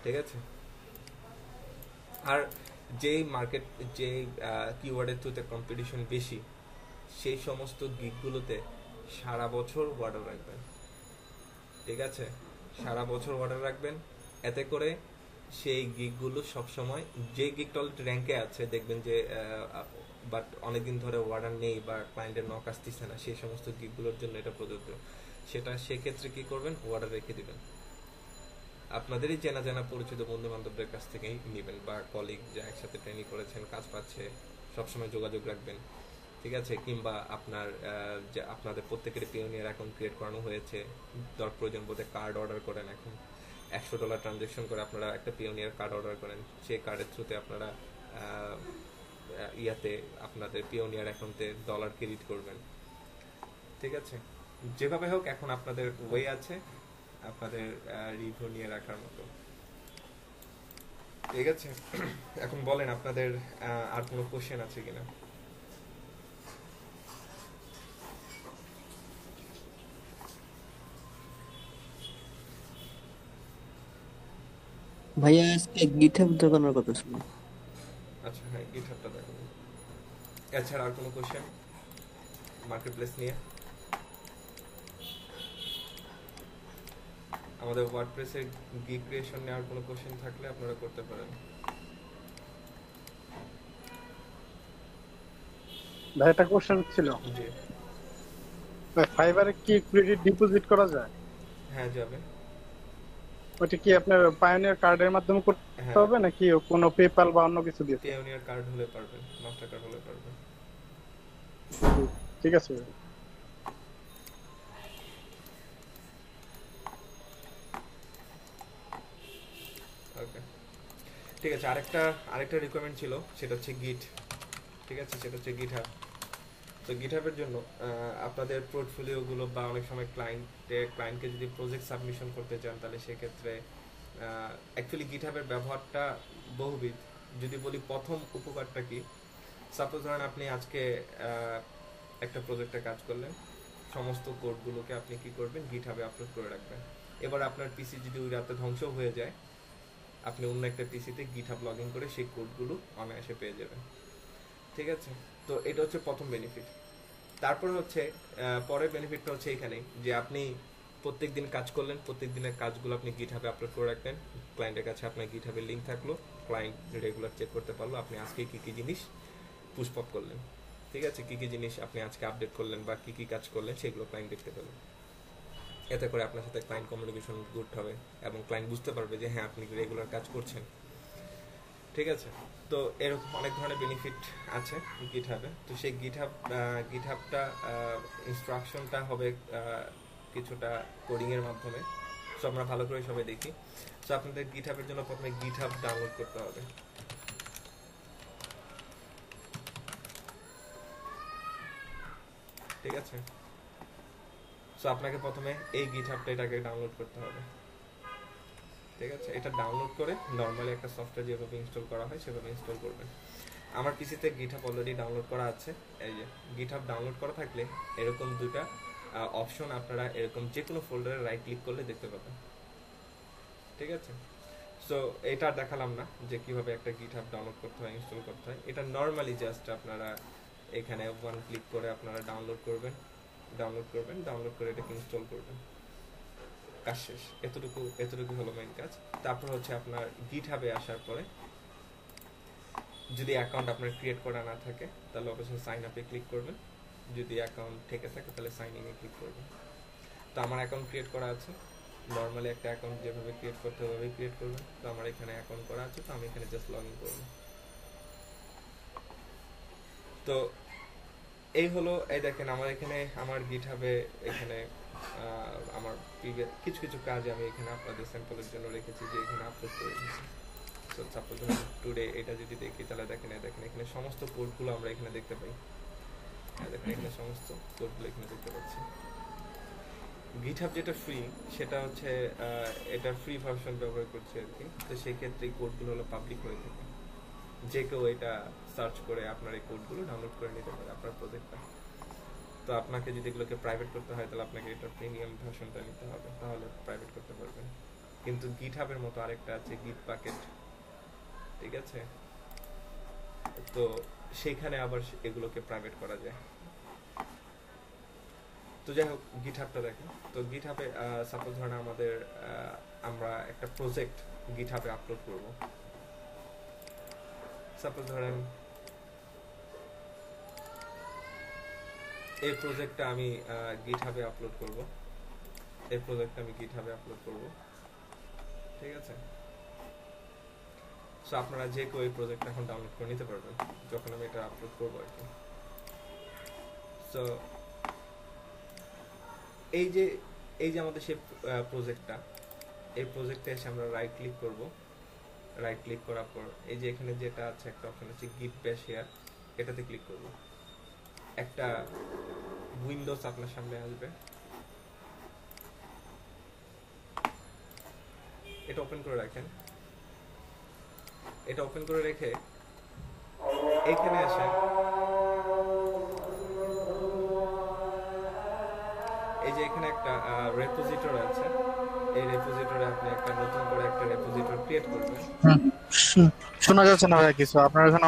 A: ঠিক আছে? আর যেই মার্কেট যে কিওয়ার্ডের থ্রুতে কম্পিটিশন বেশি, সেই সমস্ত গিগগুলোতে সারা বছর অর্ডার রাখবেন, ঠিক আছে? সারা বছর অর্ডার রাখবেন, এতে করে সেই গিগগুলো সবসময় যে গিগটা অলরেডি র্যাঙ্কে আছে দেখবেন যে বাট অনেকদিন ধরে অর্ডার নেই বা ক্লায়েন্টের নক আসতেছে না, সেই সমস্ত গিগগুলোর জন্য এটা প্রযোজ্য। সেক্ষেত্রে কি করবেন, অর্ডার রেখে দিবেন, আপনাদেরই চেনা জানা পরিচিত বন্ধু বান্ধবদের কাছ থেকেই নেবেন বা কলিগ যা একসাথে ট্রেনিং করেছেন, কাজ পাচ্ছে, সবসময় যোগাযোগ রাখবেন, ঠিক আছে? কিংবা আপনাদের প্রত্যেকের পিওনিয়ার অ্যাকাউন্ট ক্রিয়েট করানো হয়েছে, প্রয়োজন বোধে কার্ড অর্ডার করেন, এখন $100 ট্রানজেকশন করে আপনারা একটা পিওনিয়ার কার্ড অর্ডার করেন, সেই কার্ডের থ্রুতে আপনারা আপনাদের পিওনিয়ার অ্যাকাউন্টে ডলার ক্রেডিট করবেন, ঠিক আছে? যেভাবে হোক এখন আপনাদের ওয়ে আছে আপনাদের রিভিউ নিয়ে রাখার মতো, ঠিক আছে? এখন বলেন আপনাদের আর কোনো কোশ্চেন আছে কিনা?
G: ভাইয়া আজকে গিটহাব দেখানোর কথা ছিল।
A: আচ্ছা হ্যাঁ, গিটহাবটা দেখাবো। এছাড়া আর কোনো কোশ্চেন মার্কেটপ্লেস নিয়ে? আমাদের ওয়ার্ডপ্রেসের গিগ ক্রিয়েশন নিয়ে আর কোনো কোশ্চেন থাকলে আপনারা করতে পারেন।
H: ভাই একটা কোশ্চেন ছিল,
A: জি
H: ফাইবারে কি ক্রেডিট ডিপোজিট করা যায়?
A: হ্যাঁ যাবে।
H: ওটা কি আপনার পায়োনিয়ার কার্ডের মাধ্যমে করতে হবে নাকি কোনো পেপ্যাল বা অন্য কিছু দিয়ে?
A: পায়োনিয়ার কার্ড হলে পারবেন, মাস্টার কার্ড হলে পারবেন।
H: ঠিক আছে।
A: ওকে ঠিক আছে। আরেকটা রিকোয়ারমেন্ট ছিল, সেটা হচ্ছে গিট, ঠিক আছে? সেটা হচ্ছে গিটহাব। তো গিটহাবের জন্য আপনাদের পোর্টফোলিওগুলো বা অনেক সময় ক্লায়েন্টকে যদি প্রজেক্ট সাবমিশন করতে চান, তাহলে সেক্ষেত্রে অ্যাকচুয়ালি গিটহাবের ব্যবহারটা বহুবিধ। যদি বলি প্রথম উপকারটা কি, সাপোজ ধরেন আপনি আজকে একটা প্রজেক্টে কাজ করলেন, সমস্ত কোডগুলোকে আপনি কি করবেন, গিটহাবে আপলোড করে রাখবেন। এবার আপনার পিসি যদি ওই রাতে ধ্বংস হয়ে যায়, আপনি অন্য একটা পিসিতে গিটহাব লগ ইন করে সেই কোডগুলো অনায়াসে পেয়ে যাবেন। ঠিক আছে? তো এটা হচ্ছে প্রথম বেনিফিট। তারপর হচ্ছে পরের বেনিফিটটা হচ্ছে এখানে যে আপনি প্রত্যেক দিন কাজ করলেন, প্রত্যেক দিনের কাজগুলো আপনি গিটহাবে আপলোড করে রাখলেন, ক্লায়েন্টের কাছে আপনার গিটহাবের লিঙ্ক থাকলো, ক্লায়েন্ট রেগুলার চেক করতে পারলো আপনি আজকে কি কি জিনিস পুশ পপ করলেন, ঠিক আছে, কি কি জিনিস আপনি আজকে আপডেট করলেন বা কি কি কাজ করলেন সেগুলো ক্লায়েন্ট দেখতে পেল। এতে করে আপনার সাথে ক্লায়েন্ট কমিউনিকেশন গুড হবে এবং ক্লায়েন্ট বুঝতে পারবে যে হ্যাঁ আপনি রেগুলার কাজ করছেন, ঠিক আছে? তো এরকম অনেক ধরনের বেনিফিট আছে গিটহাবে। তো সেই গিটহাবটা ইনস্ট্রাকশনটা হবে কিছুটা কোডিং এর মাধ্যমে। সো আমরা ভালো করে সবাই দেখি। সো আপনাদের গিটহাবের জন্য প্রথমে গিটহাব ডাউনলোড করতে হবে, ঠিক আছে? সো আপনাকে প্রথমে এই গিটহাবটা এটাকে ডাউনলোড করতে হবে, ঠিক আছে? এটা ডাউনলোড করে নরমালি একটা সফটওয়্যার যেভাবে ইনস্টল করা হয় সেভাবে ইনস্টল করবেন। আমার পিসিতে গিটহাব অলরেডি ডাউনলোড করা আছে। এই যে গিটহাব ডাউনলোড করা থাকলে এরকম দুটা অপশন আপনারা এরকম যে কোনো ফোল্ডারে রাইট ক্লিক করলে দেখতে পাবেন, ঠিক আছে? সো এটা দেখালাম না যে কিভাবে একটা গিটহাব ডাউনলোড করতে হয়, ইনস্টল করতে হয়। এটা নরমালি জাস্ট আপনারা এখানে ওয়ান ক্লিক করে আপনারা ডাউনলোড করবেন, ডাউনলোড করে এটাকে ইনস্টল করবেন, কাজ শেষ। এতটুকু হলো মেইন কাজ। তারপর হচ্ছে আপনার গিটহাবে আসার পরে যদি অ্যাকাউন্ট আপনার ক্রিয়েট করা না থাকে তাহলে অবশ্যই সাইন আপে ক্লিক করবেন, যদি অ্যাকাউন্ট থেকে থাকে তাহলে সাইন ইনে ক্লিক করবেন। তো আমার অ্যাকাউন্ট ক্রিয়েট করা আছে, নরমালি একটা অ্যাকাউন্ট যেভাবে ক্রিয়েট করতে হবে ওইভাবে ক্রিয়েট করবেন। তো আমার এখানে অ্যাকাউন্ট করা আছে, তো আমি এখানে জাস্ট লগ ইন করব। তো এই হলো, এই দেখেন আমার এখানে আমার গিটহাবে এখানে আমার কিছু কিছু কাজ আমি এখানে আপনাদের স্যাম্পলের জন্য রেখেছি যে এখানে আপলোড করে দিয়েছি। সো সাপোজ টুডে এটা যদি দেখি তাহলে দেখেন এখানে সমস্ত কোডগুলো আমরা এখানে দেখতে পাই। দেখেন এখানে সমস্ত কোডগুলো এখানে দেখতে পাচ্ছি। গিটহাব যেটা ফ্রি সেটা হচ্ছে এটা ফ্রি ভার্সন ব্যবহার করছে আর কি। তো সেই ক্ষেত্রে এই কোডগুলো হলো পাবলিক হয়ে থাকে, যে কেউ এটা সার্চ করে আপনার এই কোডগুলো ডাউনলোড করে নিতে পারে আপনার প্রজেক্টটা। তো আপনাকে যদি এগুলোকে প্রাইভেট করতে হয় তাহলে আপনাকে এটা প্রিমিয়াম ভার্সনটা নিতে হবে, তাহলে প্রাইভেট করতে পারবেন। কিন্তু গিটহাবের মতো আরেকটা আছে গিট বাকেট, ঠিক আছে? তো সেখানে আবার এগুলোকে প্রাইভেট করা যায়। তো যাই হোক গিটহাবটা দেখেন। তো গিটহাবে সাপোজ ধরেন আমরা একটা প্রজেক্ট গিটহাবে আপলোড করব। সাপোজ ধরেন এই প্রজেক্টটা আমি গিটহাবে আপলোড করব, ঠিক আছে? সো আপনারা যে কেউ এই প্রজেক্টটা এখন ডাউনলোড করে নিতে পারবেন যখন আমি এটা আপলোড করবো আর কি। সো এই যে আমাদের সেই প্রজেক্টটা, এই প্রজেক্টে এসে আমরা রাইট ক্লিক করব। রাইট ক্লিক করার পর এই যে এখানে যেটা আছে একটা অপশন আছে গিট ব্যাশ হিয়ার, এটাতে ক্লিক করব। একটা উইন্ডোজ আপনার সামনে আসবে, এটা ওপেন করে রাখেন। এটা ওপেন করে রেখে এখানে আসেন, এই যে এখানে একটা রেপোজিটর আছে, এই রেপোজিটরে আপনি একটা নতুন করে একটা রেপোজিটর ক্রিয়েট করবেন।
B: শোনা যাচ্ছে না ভাই কিছু, আপনার এখানে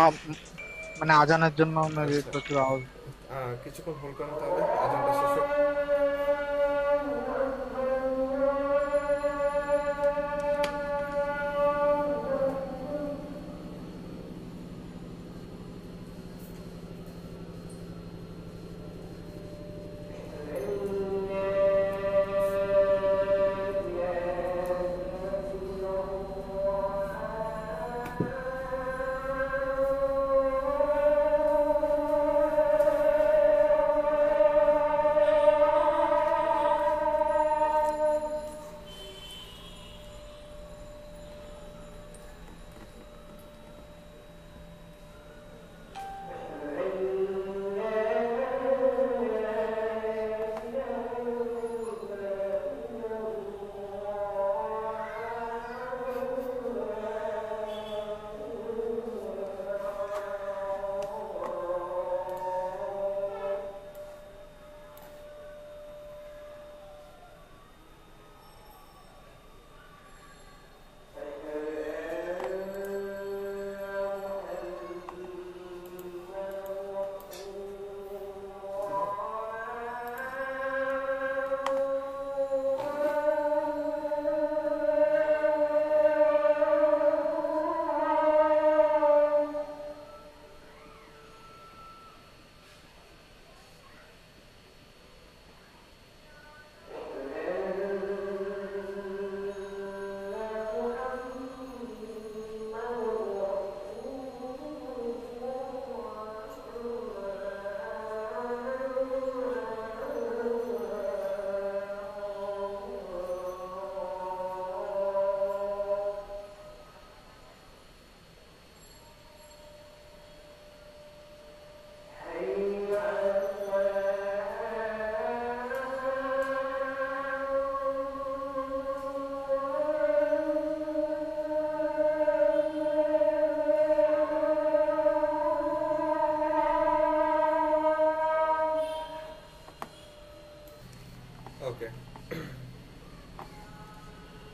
B: মানে আজানের জন্য প্রচুর আওয়াজ।
A: কিছুক্ষণ হোল্ড করেন তাহলে আজানটা শেষ হোক।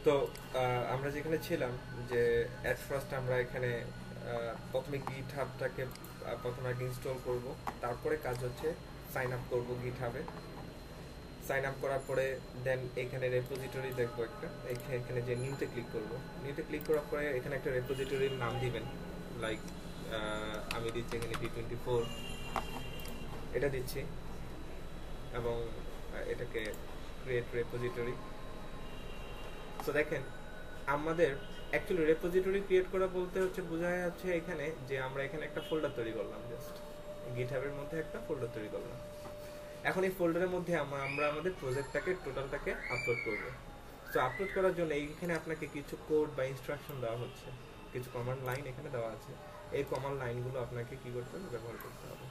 A: তো আমরা যেখানে ছিলাম যে অ্যাট ফার্স্ট আমরা এখানে প্রথমে গিটহাবটাকে প্রথমে আগে ইনস্টল করব, তারপরে কাজ হচ্ছে সাইন আপ করব গিটহাবে। সাইন আপ করার পরে দেন এখানে রেপোজিটরি দেখবো একটা, এখানে যে নিউতে ক্লিক করব। নিউতে ক্লিক করার পরে এখানে একটা রেপোজিটরির নাম দিবেন, লাইক আমি দিচ্ছি এখানে D24 এটা দিচ্ছি, এবং এটাকে ক্রিয়েট রেপোজিটরি। সো দেখেন আমাদের অ্যাকচুয়ালি রেপোজিটরি ক্রিয়েট করা বলতে হচ্ছে বোঝায় যাচ্ছে এখানে যে আমরা এখানে একটা ফোল্ডার তৈরি করলাম, জাস্ট গিটহাবের মধ্যে একটা ফোল্ডার তৈরি করলাম। এখন এই ফোল্ডারের মধ্যে আমরা আমাদের প্রজেক্টটাকে টোটালটাকে আপলোড করব। সো আপলোড করার জন্য এইখানে আপনাকে কিছু কোড বা ইনস্ট্রাকশন দেওয়া হচ্ছে, কিছু কমান্ড লাইন এখানে দেওয়া আছে। এই কমান্ড লাইনগুলো আপনাকে কি করতে হবে, ব্যবহার করতে হবে।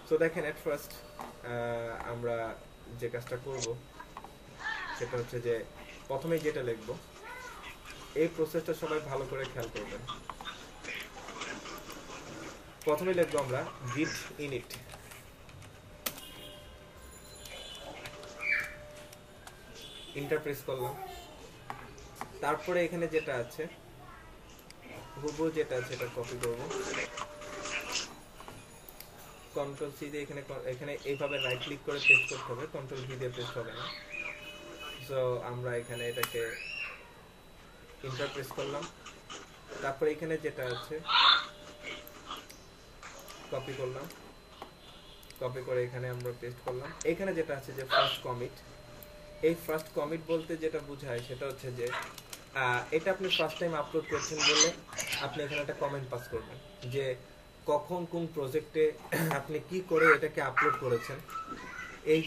A: সো দেখেন এট ফার্স্ট আমরা যে কাজটা করব সেটা হচ্ছে যে প্রথমে যেটা লিখব, এই প্রসেসটা সবাই ভালো করে খেয়াল করবেন। প্রথমে লিখব আমরা git init, এন্টার প্রেস করলাম। তারপরে এখানে যেটা আছে হুবহু যেটা আছে এটা কপি করব, কন্ট্রোল সি দিয়ে এখানে এইভাবে রাইট ক্লিক করে পেস্ট করতে হবে, কন্ট্রোল ভি দিয়ে পেস্ট হবে না। সো আমরা এখানে এটাকে এন্টার প্রেস করলাম। তারপরে এখানে যেটা আছে কপি করলাম, কপি করে এখানে আমরা পেস্ট করলাম। এখানে যেটা আছে যে ফার্স্ট কমিট, এই ফার্স্ট কমিট বলতে যেটা বোঝায় সেটা হচ্ছে যে এটা আপনি ফার্স্ট টাইম আপলোড করছেন বলে আপনি এখানে একটা কমেন্ট পাস করবেন যে কখন কোন প্রজেক্টে আপনি কি করে এটাকে আপলোড করেছেন। এই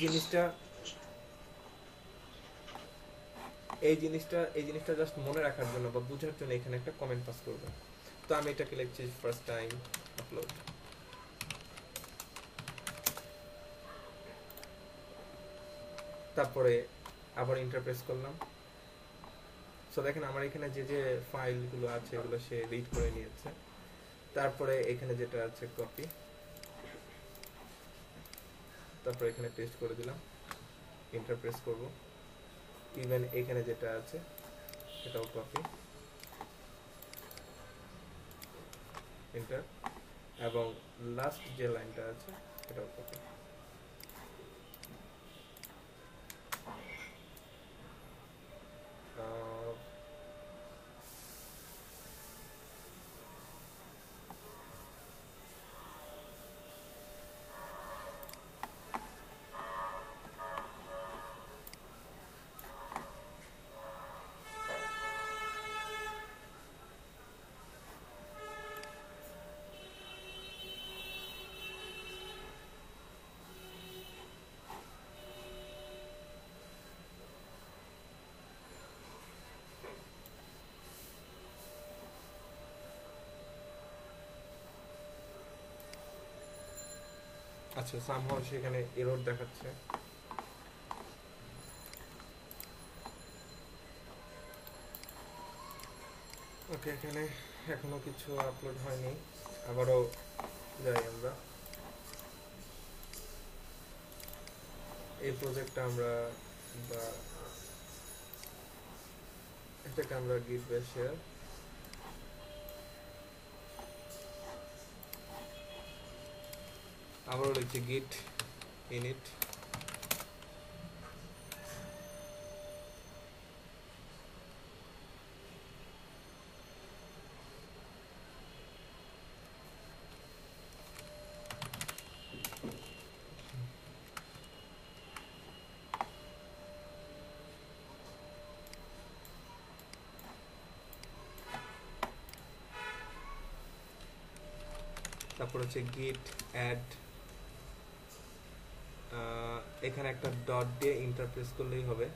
A: জিনিসটা জাস্ট মনে রাখার জন্য বা বোঝার জন্য এখানে একটা কমেন্ট পাস করবেন। তো আমি এটাকে লিখছি ফার্স্ট টাইম আপলোড। তারপরে আবার ইন্টারপ্রেস করলাম। সো দেখেন আমার এখানে যে যে ফাইলগুলো আছে এগুলো সে রিড করে নিয়েছে। তারপরে এখানে যেটা আছে কপি, তারপরে এখানে পেস্ট করে দিলাম, ইন্টারপ্রেস করব। ইভেন এখানে যেটা আছে এটাও কপি, এন্টার, এবং লাস্ট যে লাইনটা আছে এটাও কপি। আচ্ছা, সামহাও সেখানে এরর দেখাচ্ছে। ওকে, এখানে এখনো কিছু আপলোড হয়নি, আবারও যাই আমরা। এই প্রজেক্টটা আমরা বা এটাকে আমরা গিভ বাই শেয়ার, আবারও লিখছি git init, তারপর হচ্ছে git add, এখানে একটা ডট দিয়ে ইন্টারপ্রেস করলেই হবে।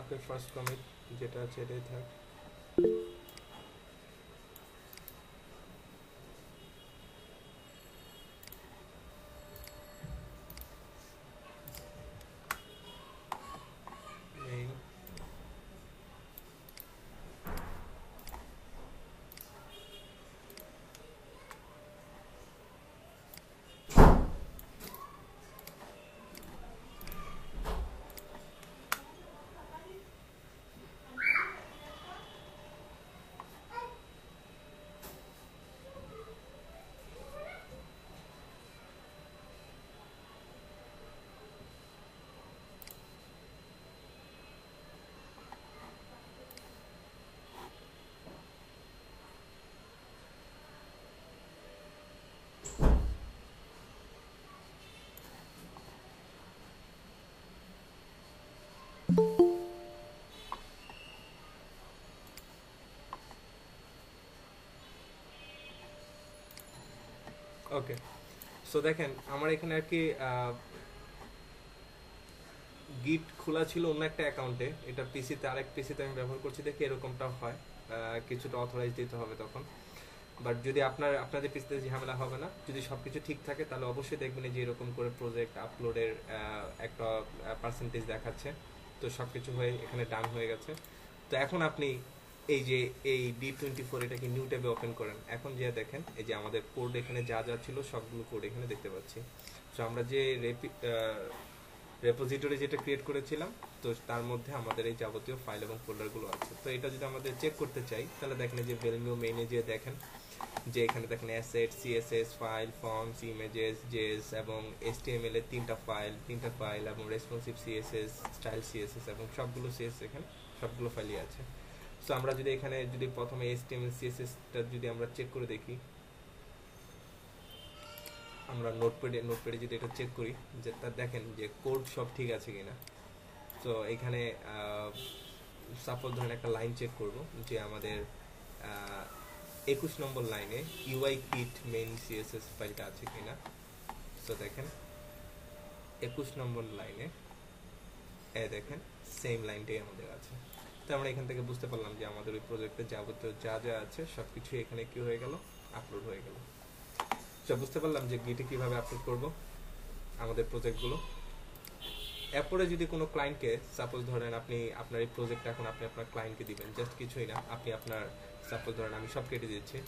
A: আপনার ফার্স্ট কমিট যেটা আছে এটাই থাক। ওকে, সো দেখেন আমার এখানে আর কি গিট খোলা ছিল অন্য একটা অ্যাকাউন্টে, এটা পিসিতে আরেক পিসিতে আমি ব্যবহার করছি দেখে এরকমটা হয়, কিছুটা অথরাইজ দিতে হবে তখন। বাট যদি আপনাদের পিসিতে ঝামেলা হবে না, যদি সবকিছু ঠিক থাকে তাহলে অবশ্যই দেখবেন যে এরকম করে প্রজেক্ট আপলোডের একটা পার্সেন্টেজ দেখাচ্ছে। তো সবকিছু হয়ে এখানে ডান হয়ে গেছে। তো এখন আপনি এই যে এই D24 এটাকে নিউ ট্যাবে ওপেন করেন, এখন যে দেখেন এই যে আমাদের কোড এখানে যা যা ছিল সবগুলো কোড এখানে দেখতে পাচ্ছি। তো আমরা যে রেপোজিটরি যেটা ক্রিয়েট করেছিলাম, তো তার মধ্যে আমাদের এই যাবতীয় ফাইল এবং ফোল্ডারগুলো আছে। তো এটা যদি আমাদের চেক করতে চাই তাহলে দেখেন যে ভেলমিউ মেইনে যে দেখেন যে এখানে দেখেন asset, CSS file, forms, images, JS এবং HTML এর তিনটা ফাইল এবং রেসপন্সিভ সিএসএস, স্টাইল সিএসএস এবং সবগুলো সিএসএস এখানে সবগুলো ফাইলই আছে। সো আমরা যদি এখানে যদি প্রথমে HTML CSS টা যদি আমরা চেক করে দেখি, আমরা নোটপ্যাডে যদি এটা চেক করি যে তা দেখেন যে কোড সব ঠিক আছে কিনা। তো এখানে সাপোজ ধরেন একটা লাইন চেক করব যে আমাদের 21 নম্বর লাইনে UI kit main CSS ফাইলটা আছে কিনা। সো দেখেন 21 নম্বর লাইনে দেখেন সেম লাইনটাই আমাদের আছে। তো আমরা এখান থেকে বুঝতে পারলাম যে আমাদের ওই প্রজেক্টে যাবতীয় যা যা আছে সবকিছু এখানে কি হয়ে গেল, আপলোড হয়ে গেল। তো বুঝতে পারলাম যে গিটে কিভাবে আপলোড করব আমাদের প্রজেক্টগুলো। এরপরে যদি কোনো ক্লায়েন্টকে সাপোজ ধরেন আপনি আপনার এই প্রজেক্টটা এখন আপনি আপনার ক্লায়েন্টকে দিবেন, জাস্ট কিছুই না, আপনি আপনার সাপোজ ধরেন আমি সব কেটে দিচ্ছি,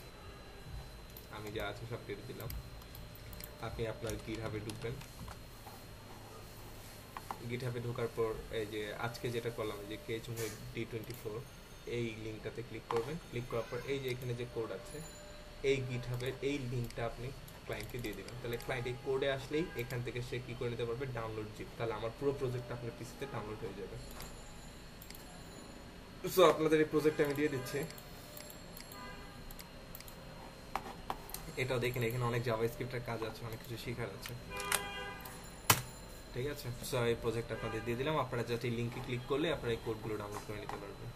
A: আমি যা আছে সব কেটে দিলাম। আপনি আপনার গিটহাবে ঢুকবেন, গিটহাবে ঢোকার পর এই যে আজকে যেটা করলাম যে D24 এই লিঙ্কটাতে ক্লিক করবেন। ক্লিক করার পর এই যে এখানে যে কোড আছে এই গিটহাবের এই লিঙ্কটা আপনি ক্লায়েন্টকে দিয়ে দিবেন। তাহলে ক্লায়েন্ট এই কোডে আসলেই এখান থেকে সে কি করে নিতে পারবে, ডাউনলোড জিপ। তাহলে আমার পুরো প্রজেক্টটা আপনার পিসিতে ডাউনলোড হয়ে যাবে। সো আপনাদের এই প্রজেক্টটা আমি দিয়ে দিচ্ছি। এটাও দেখেন এখানে অনেক জাভাস্ক্রিপ্টের কাজ আছে, অনেক কিছু শেখার আছে, ঠিক আছে। সো এই প্রজেক্ট আপনাদের দিয়ে দিলাম, আপনারা জাস্ট এই লিংকে ক্লিক করলে আপনারা এই কোডগুলো ডাউনলোড করে নিতে পারবেন।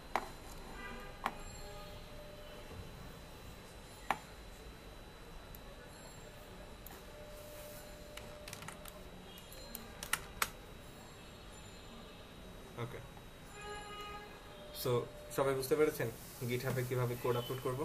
A: ওকে, সো সবাই বুঝতে পেরেছেন গিটহাবে কিভাবে কোড আপলোড করব?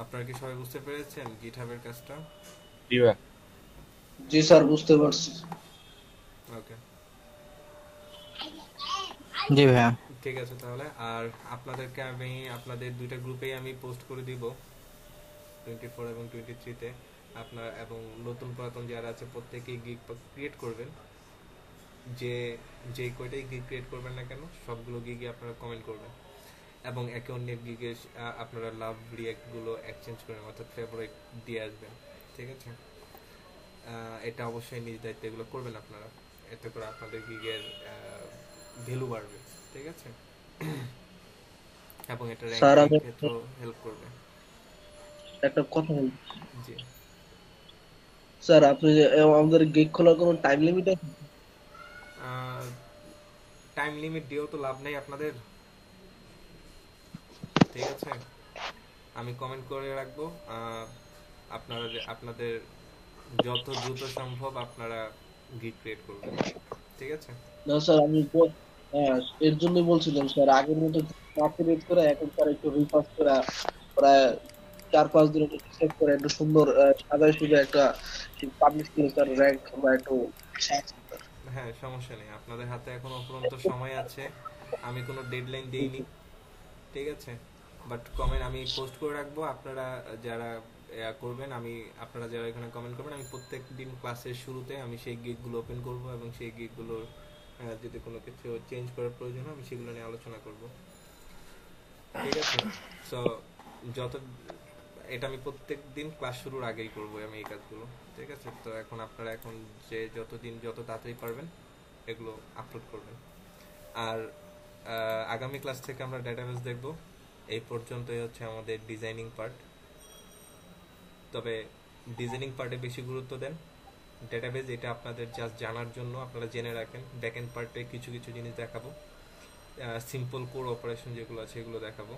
A: আপনারা কি সবাই বুঝতে পেরেছেন গিটহাবের কাজটা?
F: জি স্যার, বুঝতে পারছি।
A: ওকে,
B: জি ভাইয়া।
A: ঠিক আছে তাহলে। আর আপনাদেরকে আমি আপনাদের দুইটা গ্রুপেই আমি পোস্ট করে দিব 24 এবং 23 তে। আপনার এবং নতুন পুরাতন যারা আছে প্রত্যেকেই গিগ ক্রিয়েট করবেন, যে কয়টাই গিগ ক্রিয়েট করবেন না কেন সবগুলো গিগে আপনারা কমেন্ট করবেন এবং একে অন্যের গিগে আপনারা লাভ রিঅ্যাক্ট গুলো এক্সচেঞ্জ করেন, অর্থাৎ ফেভারিট দিয়ে আসবেন, ঠিক আছে। এটা অবশ্যই নিজ দায়িত্বে এগুলো করবেন আপনারা, এতে করে আপনাদের গিগের ভ্যালু বাড়বে, ঠিক আছে। এবং এটা র্যাঙ্কিং ক্ষেত্রে হেল্প করবে।
F: একটা কথা বলি
A: জি
F: স্যার, আপনি যে আমাদের গিগ খোলার কোনো টাইম লিমিট আছে?
A: টাইম লিমিট দিয়েও তো লাভ নেই আপনাদের, ঠিক আছে। আমি কমেন্ট করে রাখবো, আপনাদের যত দ্রুত সম্ভব আপনারা গিগ ক্রিয়েট করবেন, ঠিক আছে।
F: না স্যার, আমি এর জন্যই বলছিলাম স্যার, আগের মতো ক্রিয়েট করে এখন স্যার একটু রিফাস করে প্রায় 4-5 দিন একটু চেক করে একটু সুন্দর সাজায় সুজে একটা পাবলিশ করে স্যার র্যাঙ্ক বা একটু
A: হ্যাঁ, সমস্যা নেই, আপনাদের হাতে এখন অফুরন্ত সময় আছে। আমি কোনো ডেডলাইন দেইনি, ঠিক আছে। বাট কমেন্ট আমি পোস্ট করে রাখবো, আপনারা যারা করবেন, আপনারা যারা এখানে কমেন্ট করবেন, আমি প্রত্যেক দিন ক্লাসের শুরুতে আমি সেই গিগগুলো ওপেন করব এবং সেই গিগগুলোর যদি কোনো কিছু চেঞ্জ করার প্রয়োজন হয় আমি সেগুলো নিয়ে আলোচনা করব, ঠিক আছে। সো যত এটা আমি প্রত্যেক দিন ক্লাস শুরুর আগেই করব আমি এই কাজগুলো, ঠিক আছে? তো এখন আপনারা এখন যে যত তাড়াতাড়ি পারবেন এগুলো আপলোড করবেন। আর আগামী ক্লাস থেকে আমরা ডেটাবেস দেখব। এই পর্যন্তই হচ্ছে আমাদের ডিজাইনিং পার্ট। তবে ডিজাইনিং পার্টে বেশি গুরুত্ব দেন। ডেটাবেস এটা আপনাদের জাস্ট জানার জন্য, আপনারা জেনে রাখেন। ব্যাকএন্ড পার্টে কিছু কিছু জিনিস দেখাবো, সিম্পল কোর অপারেশন যেগুলো আছে এগুলো দেখাবো।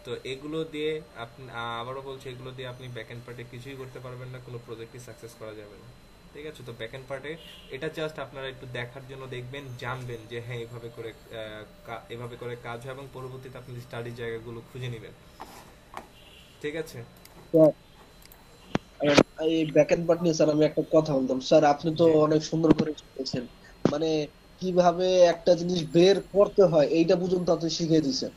A: তো এগুলো দিয়ে আপনি, আবারও বলছি, এগুলো দিয়ে আপনি ব্যাকএন্ড পার্টে কিছুই করতে পারবেন না, কোনো প্রজেক্টই সাকসেস করা যাবে না, ঠিক আছে? তো ব্যাকএন্ড পার্টে এটা জাস্ট আপনারা একটু দেখার জন্য দেখবেন, জানবেন যে হ্যাঁ এভাবে করে কাজ হয়, এবং পরবর্তীতে আপনি স্টাডি জায়গাগুলো খুঁজে নেবেন, ঠিক আছে?
F: এই ব্যাকএন্ড পার্ট নিয়ে স্যার আমি একটা কথা বলতাম। স্যার আপনি তো অনেক সুন্দর করে বলেছেন, মানে কিভাবে একটা জিনিস বের করতে হয় এইটা পর্যন্ত আপনি শিখিয়ে দিয়েছেন।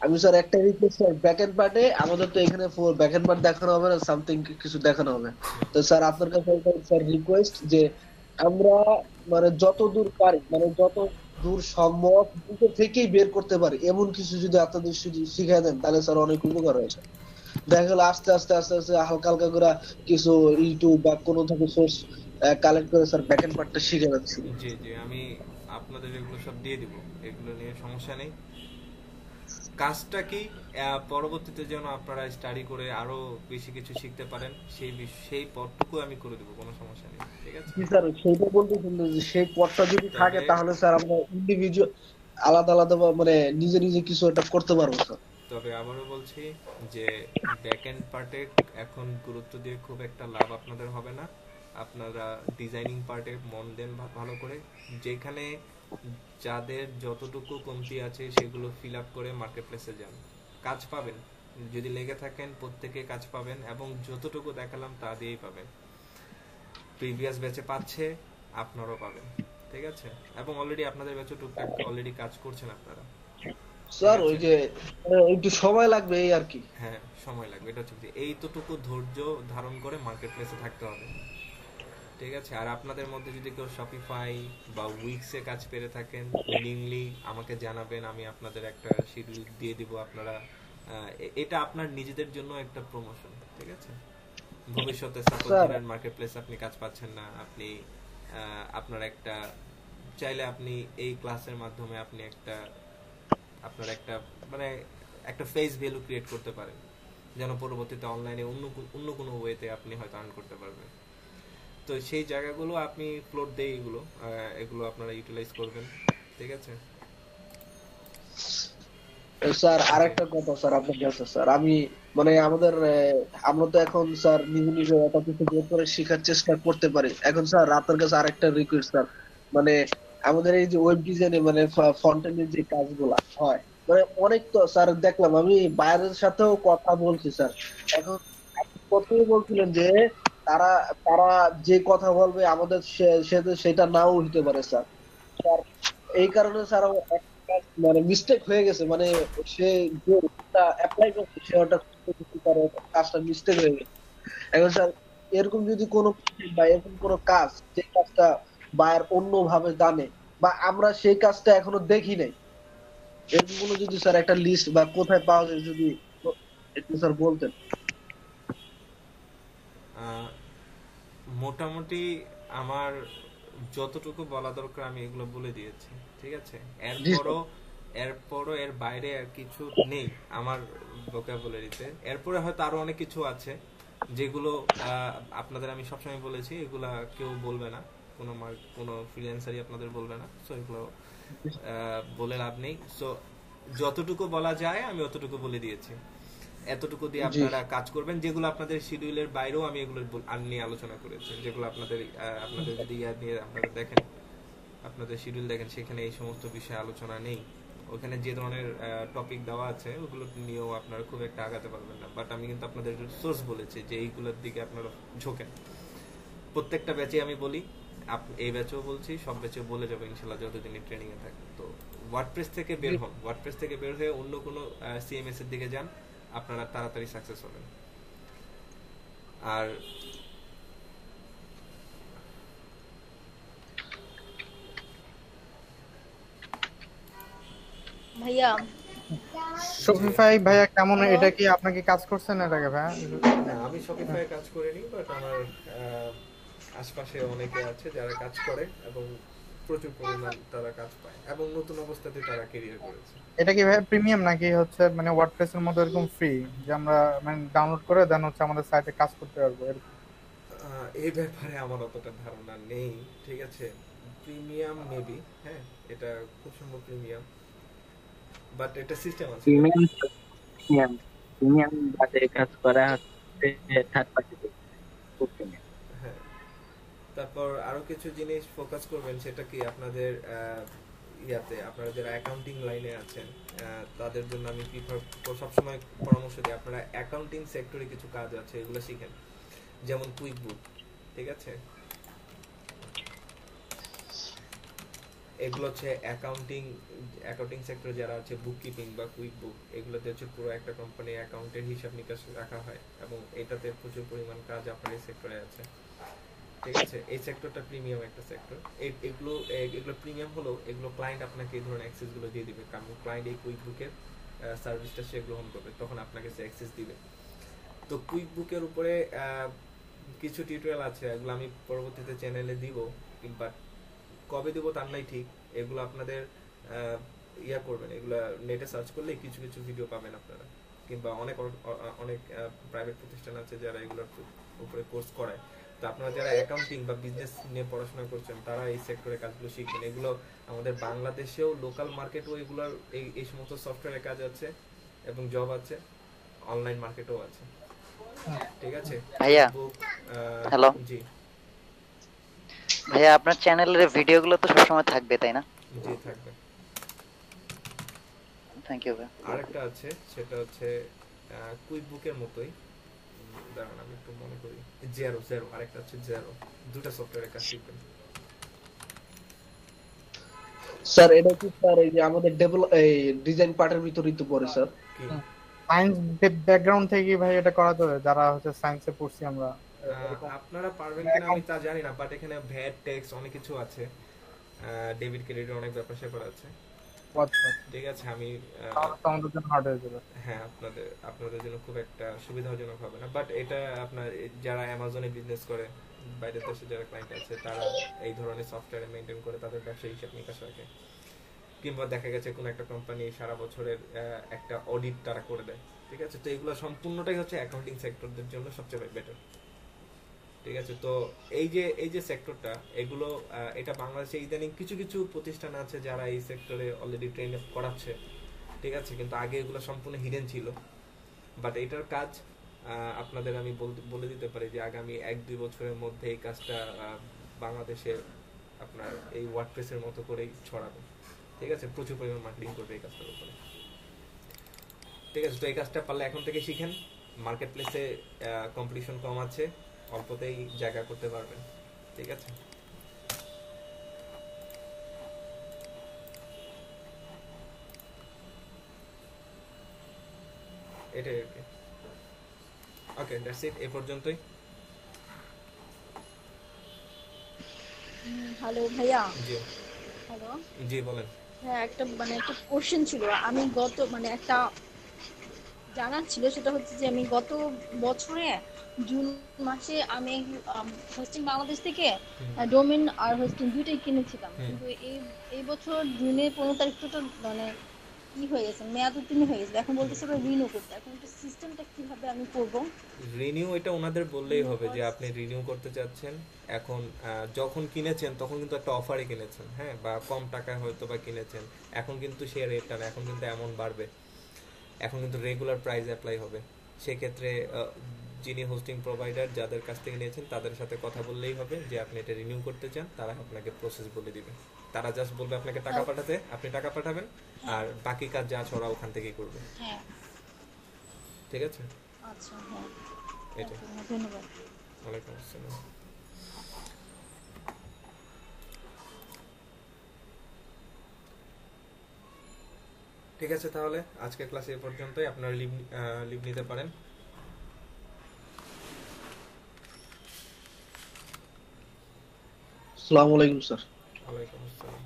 F: আমি স্যার একটা রিকোয়েস্ট, স্যার ব্যাকএন্ড পার্টে আমাদের তো এখানে ব্যাকএন্ড পার্ট দেখানো হবে না, সামথিং কিছু দেখানো হবে। তো স্যার আপনার কাছে স্যার রিকোয়েস্ট যে আমরা মানে যত দূর পারি, মানে যত দূর সম্ভব দুটো থেকেই বের করতে পারি এমন কিছু যদি আপনাদের শিখিয়ে দেন তাহলে স্যার অনেক উপকার হয়েছে। দেখা গেল আস্তে আস্তে আস্তে আস্তে হালকা হালকা করে কিছু ইউটিউব বা কোনো থেকে সোর্স কালেক্ট করে স্যার ব্যাকএন্ড পার্টটা শিখে যাচ্ছি।
A: জি জি, আমি আপনাদের এগুলো সব দিয়ে দিব, এগুলো নিয়ে সমস্যা নেই। কাজটা কি পরবর্তীতে যেন আপনারা স্টাডি করে আরো বেশি কিছু শিখতে পারেন সেই পথটুকু আমি করে দেবো, কোনো সমস্যা নেই, ঠিক আছে?
F: জি স্যার, সেইটা বলতে শুনতে যে সেই পথটা যদি থাকে তাহলে স্যার আমরা ইন্ডিভিজুয়াল আলাদা আলাদা মানে নিজে নিজে কিছু একটা করতে পারবো স্যার।
A: তবে আবারও বলছি যে ব্যাকএন্ড পার্টে এখন গুরুত্ব দিয়ে খুব একটা লাভ আপনাদের হবে না। আপনারা ডিজাইনিং পার্টে মন দেন ভালো করে, যেখানে যাদের যতটুকু কমতি আছে সেগুলো ফিল আপ করে মার্কেট প্লেসে যান, কাজ পাবেন। যদি লেগে থাকেন প্রত্যেকে কাজ পাবেন, এবং যতটুকু দেখালাম তা দিয়েই পাবেন। প্রিভিয়াস ব্যাচে পাচ্ছে, আপনারাও পাবেন, ঠিক আছে? এবং অলরেডি আপনাদের ব্যাচে টুকটাক অলরেডি কাজ করছেন আপনারা।
F: স্যার ওই যে একটু সময় লাগবে এই আর কি।
A: হ্যাঁ, সময় লাগবে, এটা হচ্ছে এইতটুকু ধৈর্য ধারণ করে মার্কেট প্লেসে থাকতে হবে, ঠিক আছে? আর আপনাদের মধ্যে যদি কেউ শপিফাই বা উইক্সে কাজ পেরে থাকেন, উইলিংলি আমাকে জানাবেন, আমি আপনাদের একটা শিডিউল দিয়ে দিব। আপনারা এটা আপনার নিজেদের জন্য একটা প্রমোশন, ঠিক আছে? ভবিষ্যতে সাপোজ ধরেন মার্কেট প্লেসে আপনি কাজ পাচ্ছেন না, আপনি আপনার একটা চাইলে আপনি এই ক্লাসের মাধ্যমে আপনি আপনার একটা মানে একটা ফেস ভ্যালু ক্রিয়েট করতে পারেন, যেন পরবর্তীতে অনলাইনে অন্য কোনো ওয়েতে আপনি হয়তো আর্ন করতে পারবেন। তো সেই জায়গাগুলো আপনি ফ্লোর দেই, এগুলো আপনারা ইউটিলাইজ করবেন, ঠিক আছে?
F: স্যার আরেকটা কথা স্যার আপনার কাছে স্যার, আমি মানে আমরা তো এখন স্যার নিজে নিজে একটা কিছু বের করে শেখার চেষ্টা করতে পারি। এখন স্যার আপনার কাছে আরেকটা রিকোয়েস্ট স্যার, মানে আমাদের এই যে ওয়েব ডিজাইনে মানে ফ্রন্ট এন্ডের যে কাজগুলো হয়, মানে অনেক তো স্যার দেখলাম, আমি বাইরের সাথেও কথা বলছি স্যার। এখন আপনি প্রথমেই বলছিলেন যে তারা তারা যে কথা বলবে আমাদের সেটা নাও হইতে পারে স্যার। স্যার এই কারণে স্যার মানে মিস্টেক হয়ে গেছে, মানে সে যেটা অ্যাপ্লাই করছে সে ওটা কাজটা মিস্টেক হয়ে গেছে। এখন স্যার এরকম যদি কোনো বা এরকম কোনো কাজ যে কাজটা বায়ার অন্য ভাবে জানে বা আমরা সেই কাজটা এখনো দেখি নাই, এরকম কোনো যদি স্যার একটা লিস্ট বা কোথায় পাওয়া যায় যদি একটু স্যার বলতেন।
A: মোটামুটি আমার যতটুকু বলা দরকার আমি এগুলো বলে দিয়েছি, ঠিক আছে? এরপরও এর বাইরে আর কিছু নেই আমার ভোকাবুলারিতে। এরপরে হয়তো আরো অনেক কিছু আছে যেগুলো আপনাদের আমি সবসময় বলেছি, এগুলা কেউ বলবে না, কোনো ফ্রিল্যান্সারই আপনাদের বলবে না। সো এগুলো বলে লাভ নেই। সো যতটুকু বলা যায় আমি অতটুকু বলে দিয়েছি। এতটুকু দিয়ে আপনারা কাজ করবেন, যেগুলো আপনাদের শিডিউলের বাইরেও আমি এগুলো নিয়ে আলোচনা করেছি, যেগুলো আপনাদের যদি নিয়ে আপনারা দেখেন, আপনাদের শিডিউল দেখেন, সেখানে এই সমস্ত বিষয়ে আলোচনা নেই। ওখানে যে ধরনের টপিক দেওয়া আছে ওগুলো নিয়েও আপনারা খুব একটা আগাতে পারবেন না। বাট আমি কিন্তু আপনাদের সোর্স বলেছি যে এইগুলোর দিকে আপনারা ঝোঁকেন। প্রত্যেকটা ব্যাচে আমি বলি, এই ব্যাচেও বলছি, সব ব্যাচেও বলে যাবো ইনশাল্লাহ যতদিন ট্রেনিং এ থাকে। তো ওয়ার্ডপ্রেস থেকে বের হন, ওয়ার্ডপ্রেস থেকে বের হয়ে অন্য কোনো সিএমএস এর দিকে যান, আপনারা তাড়াতাড়ি সাকসেস হবেন। আর
E: ভাইয়া
B: শপিফাই ভাইয়া কেমন, এটা কি আপনি কি কাজ করছেন এর আগে ভাইয়া?
A: না, আমি শপিফাই কাজ করিনি, বাট আমার আশপাশে অনেকে আছে যারা কাজ করে এবং প্রচুর পরিমাণ তারা কাজ পায় এবং নতুন অবস্থাতে তারা ক্যারিয়ার করেছে।
B: এটা কি ভাইয়া প্রিমিয়াম নাকি হচ্ছে মানে ওয়ার্ডপ্রেস এর মতো এরকম ফ্রি যে আমরা মানে ডাউনলোড করে দেন হচ্ছে আমাদের সাইটে কাজ করতে পারবো এরকম?
A: এই ব্যাপারে আমার অতটা ধারণা নেই, ঠিক আছে। প্রিমিয়াম মেবি, হ্যাঁ এটা খুব সম্ভব প্রিমিয়াম, বাট এটা সিস্টেম আছে।
G: প্রিমিয়াম প্রিমিয়াম বাদে কাজ করা হচ্ছে থার্ড পার্টিতে।
A: হ্যাঁ, তারপর আরো কিছু জিনিস ফোকাস করবেন, সেটা কি আপনাদের ইয়াতে আপনারা যারা অ্যাকাউন্টিং লাইনে আছেন তাদের জন্য আমি প্রিফার সবসময় পরামর্শ দিই আপনারা অ্যাকাউন্টিং সেক্টরে কিছু কাজ আছে এগুলো শিখেন, যেমন কুইক বুক, ঠিক আছে। এগুলো হচ্ছে অ্যাকাউন্টিং সেক্টরে যারা আছে বুক কিপিং বা কুইক বুক, এগুলোতে হচ্ছে পুরো একটা কোম্পানির অ্যাকাউন্টের হিসাব নিকাশ রাখা হয় এবং এটাতে প্রচুর পরিমাণ কাজ আপনার এই সেক্টরে আছে, ঠিক আছে। এই সেক্টরটা প্রিমিয়াম একটা সেক্টর। এগুলো প্রিমিয়াম হলো এগুলো ক্লায়েন্ট আপনাকে এই ধরনের অ্যাক্সেস গুলো দিয়ে দিবে, কারণ ক্লায়েন্ট এই কুইক বুকের সার্ভিসটা সে গ্রহণ করবে, তখন আপনাকে সে অ্যাক্সেস দিবে। তো কুইক বুকের উপরে কিছু টিউটোরিয়াল আছে, এগুলো আমি পরবর্তীতে চ্যানেলে দিব, কিংবা কবে দিব তার নাই ঠিক। এগুলো আপনাদের ইয়া করবেন, এগুলো নেটে সার্চ করলে কিছু কিছু ভিডিও পাবেন আপনারা, কিংবা অনেক অনেক প্রাইভেট প্রতিষ্ঠান আছে যারা এগুলোর উপরে কোর্স করায়। তো আপনারা যারা অ্যাকাউন্টিং বা বিজনেস নিয়ে পড়াশোনা করছেন তারা এই সেক্টরে কাজগুলো শিখবেন। এগুলো আমাদের বাংলাদেশেও লোকাল মার্কেটও এগুলোর এই সমস্ত সফটওয়্যারের কাজ আছে এবং জব আছে, অনলাইন মার্কেটও আছে, ঠিক আছে
D: ভাইয়া, হ্যালো
A: জি
D: ভাইয়া, আপনার চ্যানেলের ভিডিওগুলো তো সবসময় থাকবে তাই না?
A: জি থাকবে।
D: থ্যাংক ইউ ভাই।
A: আরেকটা আছে, সেটা হচ্ছে কুইক বুকের মতোই, দাঁড়ান আমি একটু মনে করি, জেরো আরেকটা হচ্ছে জেরো, দুটো সফটওয়্যারের কাজ শিখবেন।
F: স্যার এটা কি স্যার এই যে আমাদের এই ডিজাইন পার্টের ভিতরেই তো পড়ে স্যার?
A: কি
B: সায়েন্স ব্যাকগ্রাউন্ড থেকে ভাই এটা করা যাবে যারা হচ্ছে সায়েন্সে পড়ছি আমরা?
A: আপনারা পারবেন কিনা আমি তা জানি না, বাট এখানে ভ্যাট ট্যাক্স অনেক কিছু আছে, ডেবিট ক্রেডিটের অনেক ব্যাপার স্যাপার আছে, ঠিক আছে। আমি
B: আমাদের জন্য হার্ড হয়ে যাবে।
A: হ্যাঁ, আপনাদের জন্য খুব একটা সুবিধাজনক হবে না, বাট এটা আপনার যারা অ্যামাজনে বিজনেস করে, বাইরের দেশে যারা ক্লায়েন্ট আছে তারা এই ধরনের সফটওয়্যার মেইনটেইন করে তাদের ব্যবসা হিসাব নিকাশ রাখে, কিংবা দেখা গেছে কোন একটা কোম্পানি সারা বছরের একটা অডিট তারা করে দেয়, ঠিক আছে। তো এগুলো সম্পূর্ণটাই হচ্ছে অ্যাকাউন্টিং সেক্টরদের জন্য সবচেয়ে বেটার, ঠিক আছে। তো এই যে সেক্টরটা, এগুলো এটা বাংলাদেশে ইদানিং কিছু কিছু প্রতিষ্ঠান আছে যারা এই সেক্টরে অলরেডি ট্রেন আপ করাচ্ছে, ঠিক আছে, কিন্তু আগে এগুলো সম্পূর্ণ হিডেন ছিল। বাট এটার কাজ আপনাদের আমি বলে দিতে পারি যে আগামী 1-2 বছরের মধ্যে এই কাজটা বাংলাদেশে আপনার এই ওয়ার্ডপ্রেসের মতো করেই ছড়াবে, ঠিক আছে। প্রচুর পরিমাণ মার্কেটিং করবে এই কাজটার উপরে, ঠিক আছে। তো এই কাজটা পারলে এখন থেকে শিখেন, মার্কেট প্লেসে কম্পিটিশন কম আছে, অল্পতেই জায়গা করতে পারবেন, ঠিক আছে। এটাই আর কি। ওকে, দ্যাটস ইট, এই পর্যন্তই।
E: হ্যালো ভাইয়া।
A: জি
E: হ্যালো,
A: জি বলেন।
E: হ্যাঁ একটা একটা কোশ্চেন ছিল। আমি গত একটা জানার ছিল, সেটা হচ্ছে যে আমি গত বছরে জুন মাসে আমি হোস্টিং বাংলাদেশ থেকে ডোমেন আর হোস্টিং দুইটাই কিনেছিলাম, কিন্তু এই বছর জুনের 15 তারিখ তো কি হয়ে গেছে, মেয়াদ উত্তীর্ণ হয়ে গেছে। এখন বলতেছে ওটা রিনিউ করতে। এখন এটা সিস্টেমটা কিভাবে আমি করব?
A: রিনিউ এটা ওনাদের বললেই হবে যে আপনি রিনিউ করতে চাচ্ছেন। এখন যখন কিনেছেন তখন কিন্তু একটা অফারে কিনেছেন, হ্যাঁ, বা কম টাকায় হয়তো বা কিনেছেন, এখন কিন্তু সে রেটটা না, এখন কিন্তু এমন বাড়বে, এখন কিন্তু রেগুলার প্রাইস অ্যাপ্লাই হবে। সেক্ষেত্রে যিনি হোস্টিং প্রোভাইডার যাদের কাছ থেকে নিয়েছেন তাদের সাথে কথা বললেই হবে যে আপনি এটা রিনিউ করতে চান, তারা আপনাকে প্রসেস বলে দিবে। তারা জাস্ট বলবে আপনাকে টাকা পাঠাতে, আপনি টাকা পাঠাবেন, আর বাকি কাজ যা আছে ওরা ওখান থেকেই করবে,
E: হ্যাঁ
A: ঠিক আছে।
E: আচ্ছা, হ্যাঁ
A: এটাই।
E: ধন্যবাদ।
A: ওয়ালাইকুম আসসালাম। ঠিক আছে, তাহলে আজকের ক্লাস এই পর্যন্তই, আপনারা লিভ নিতে পারেন।
F: আসসালামু আলাইকুম স্যার।
A: ওয়ালাইকুম আসসালাম।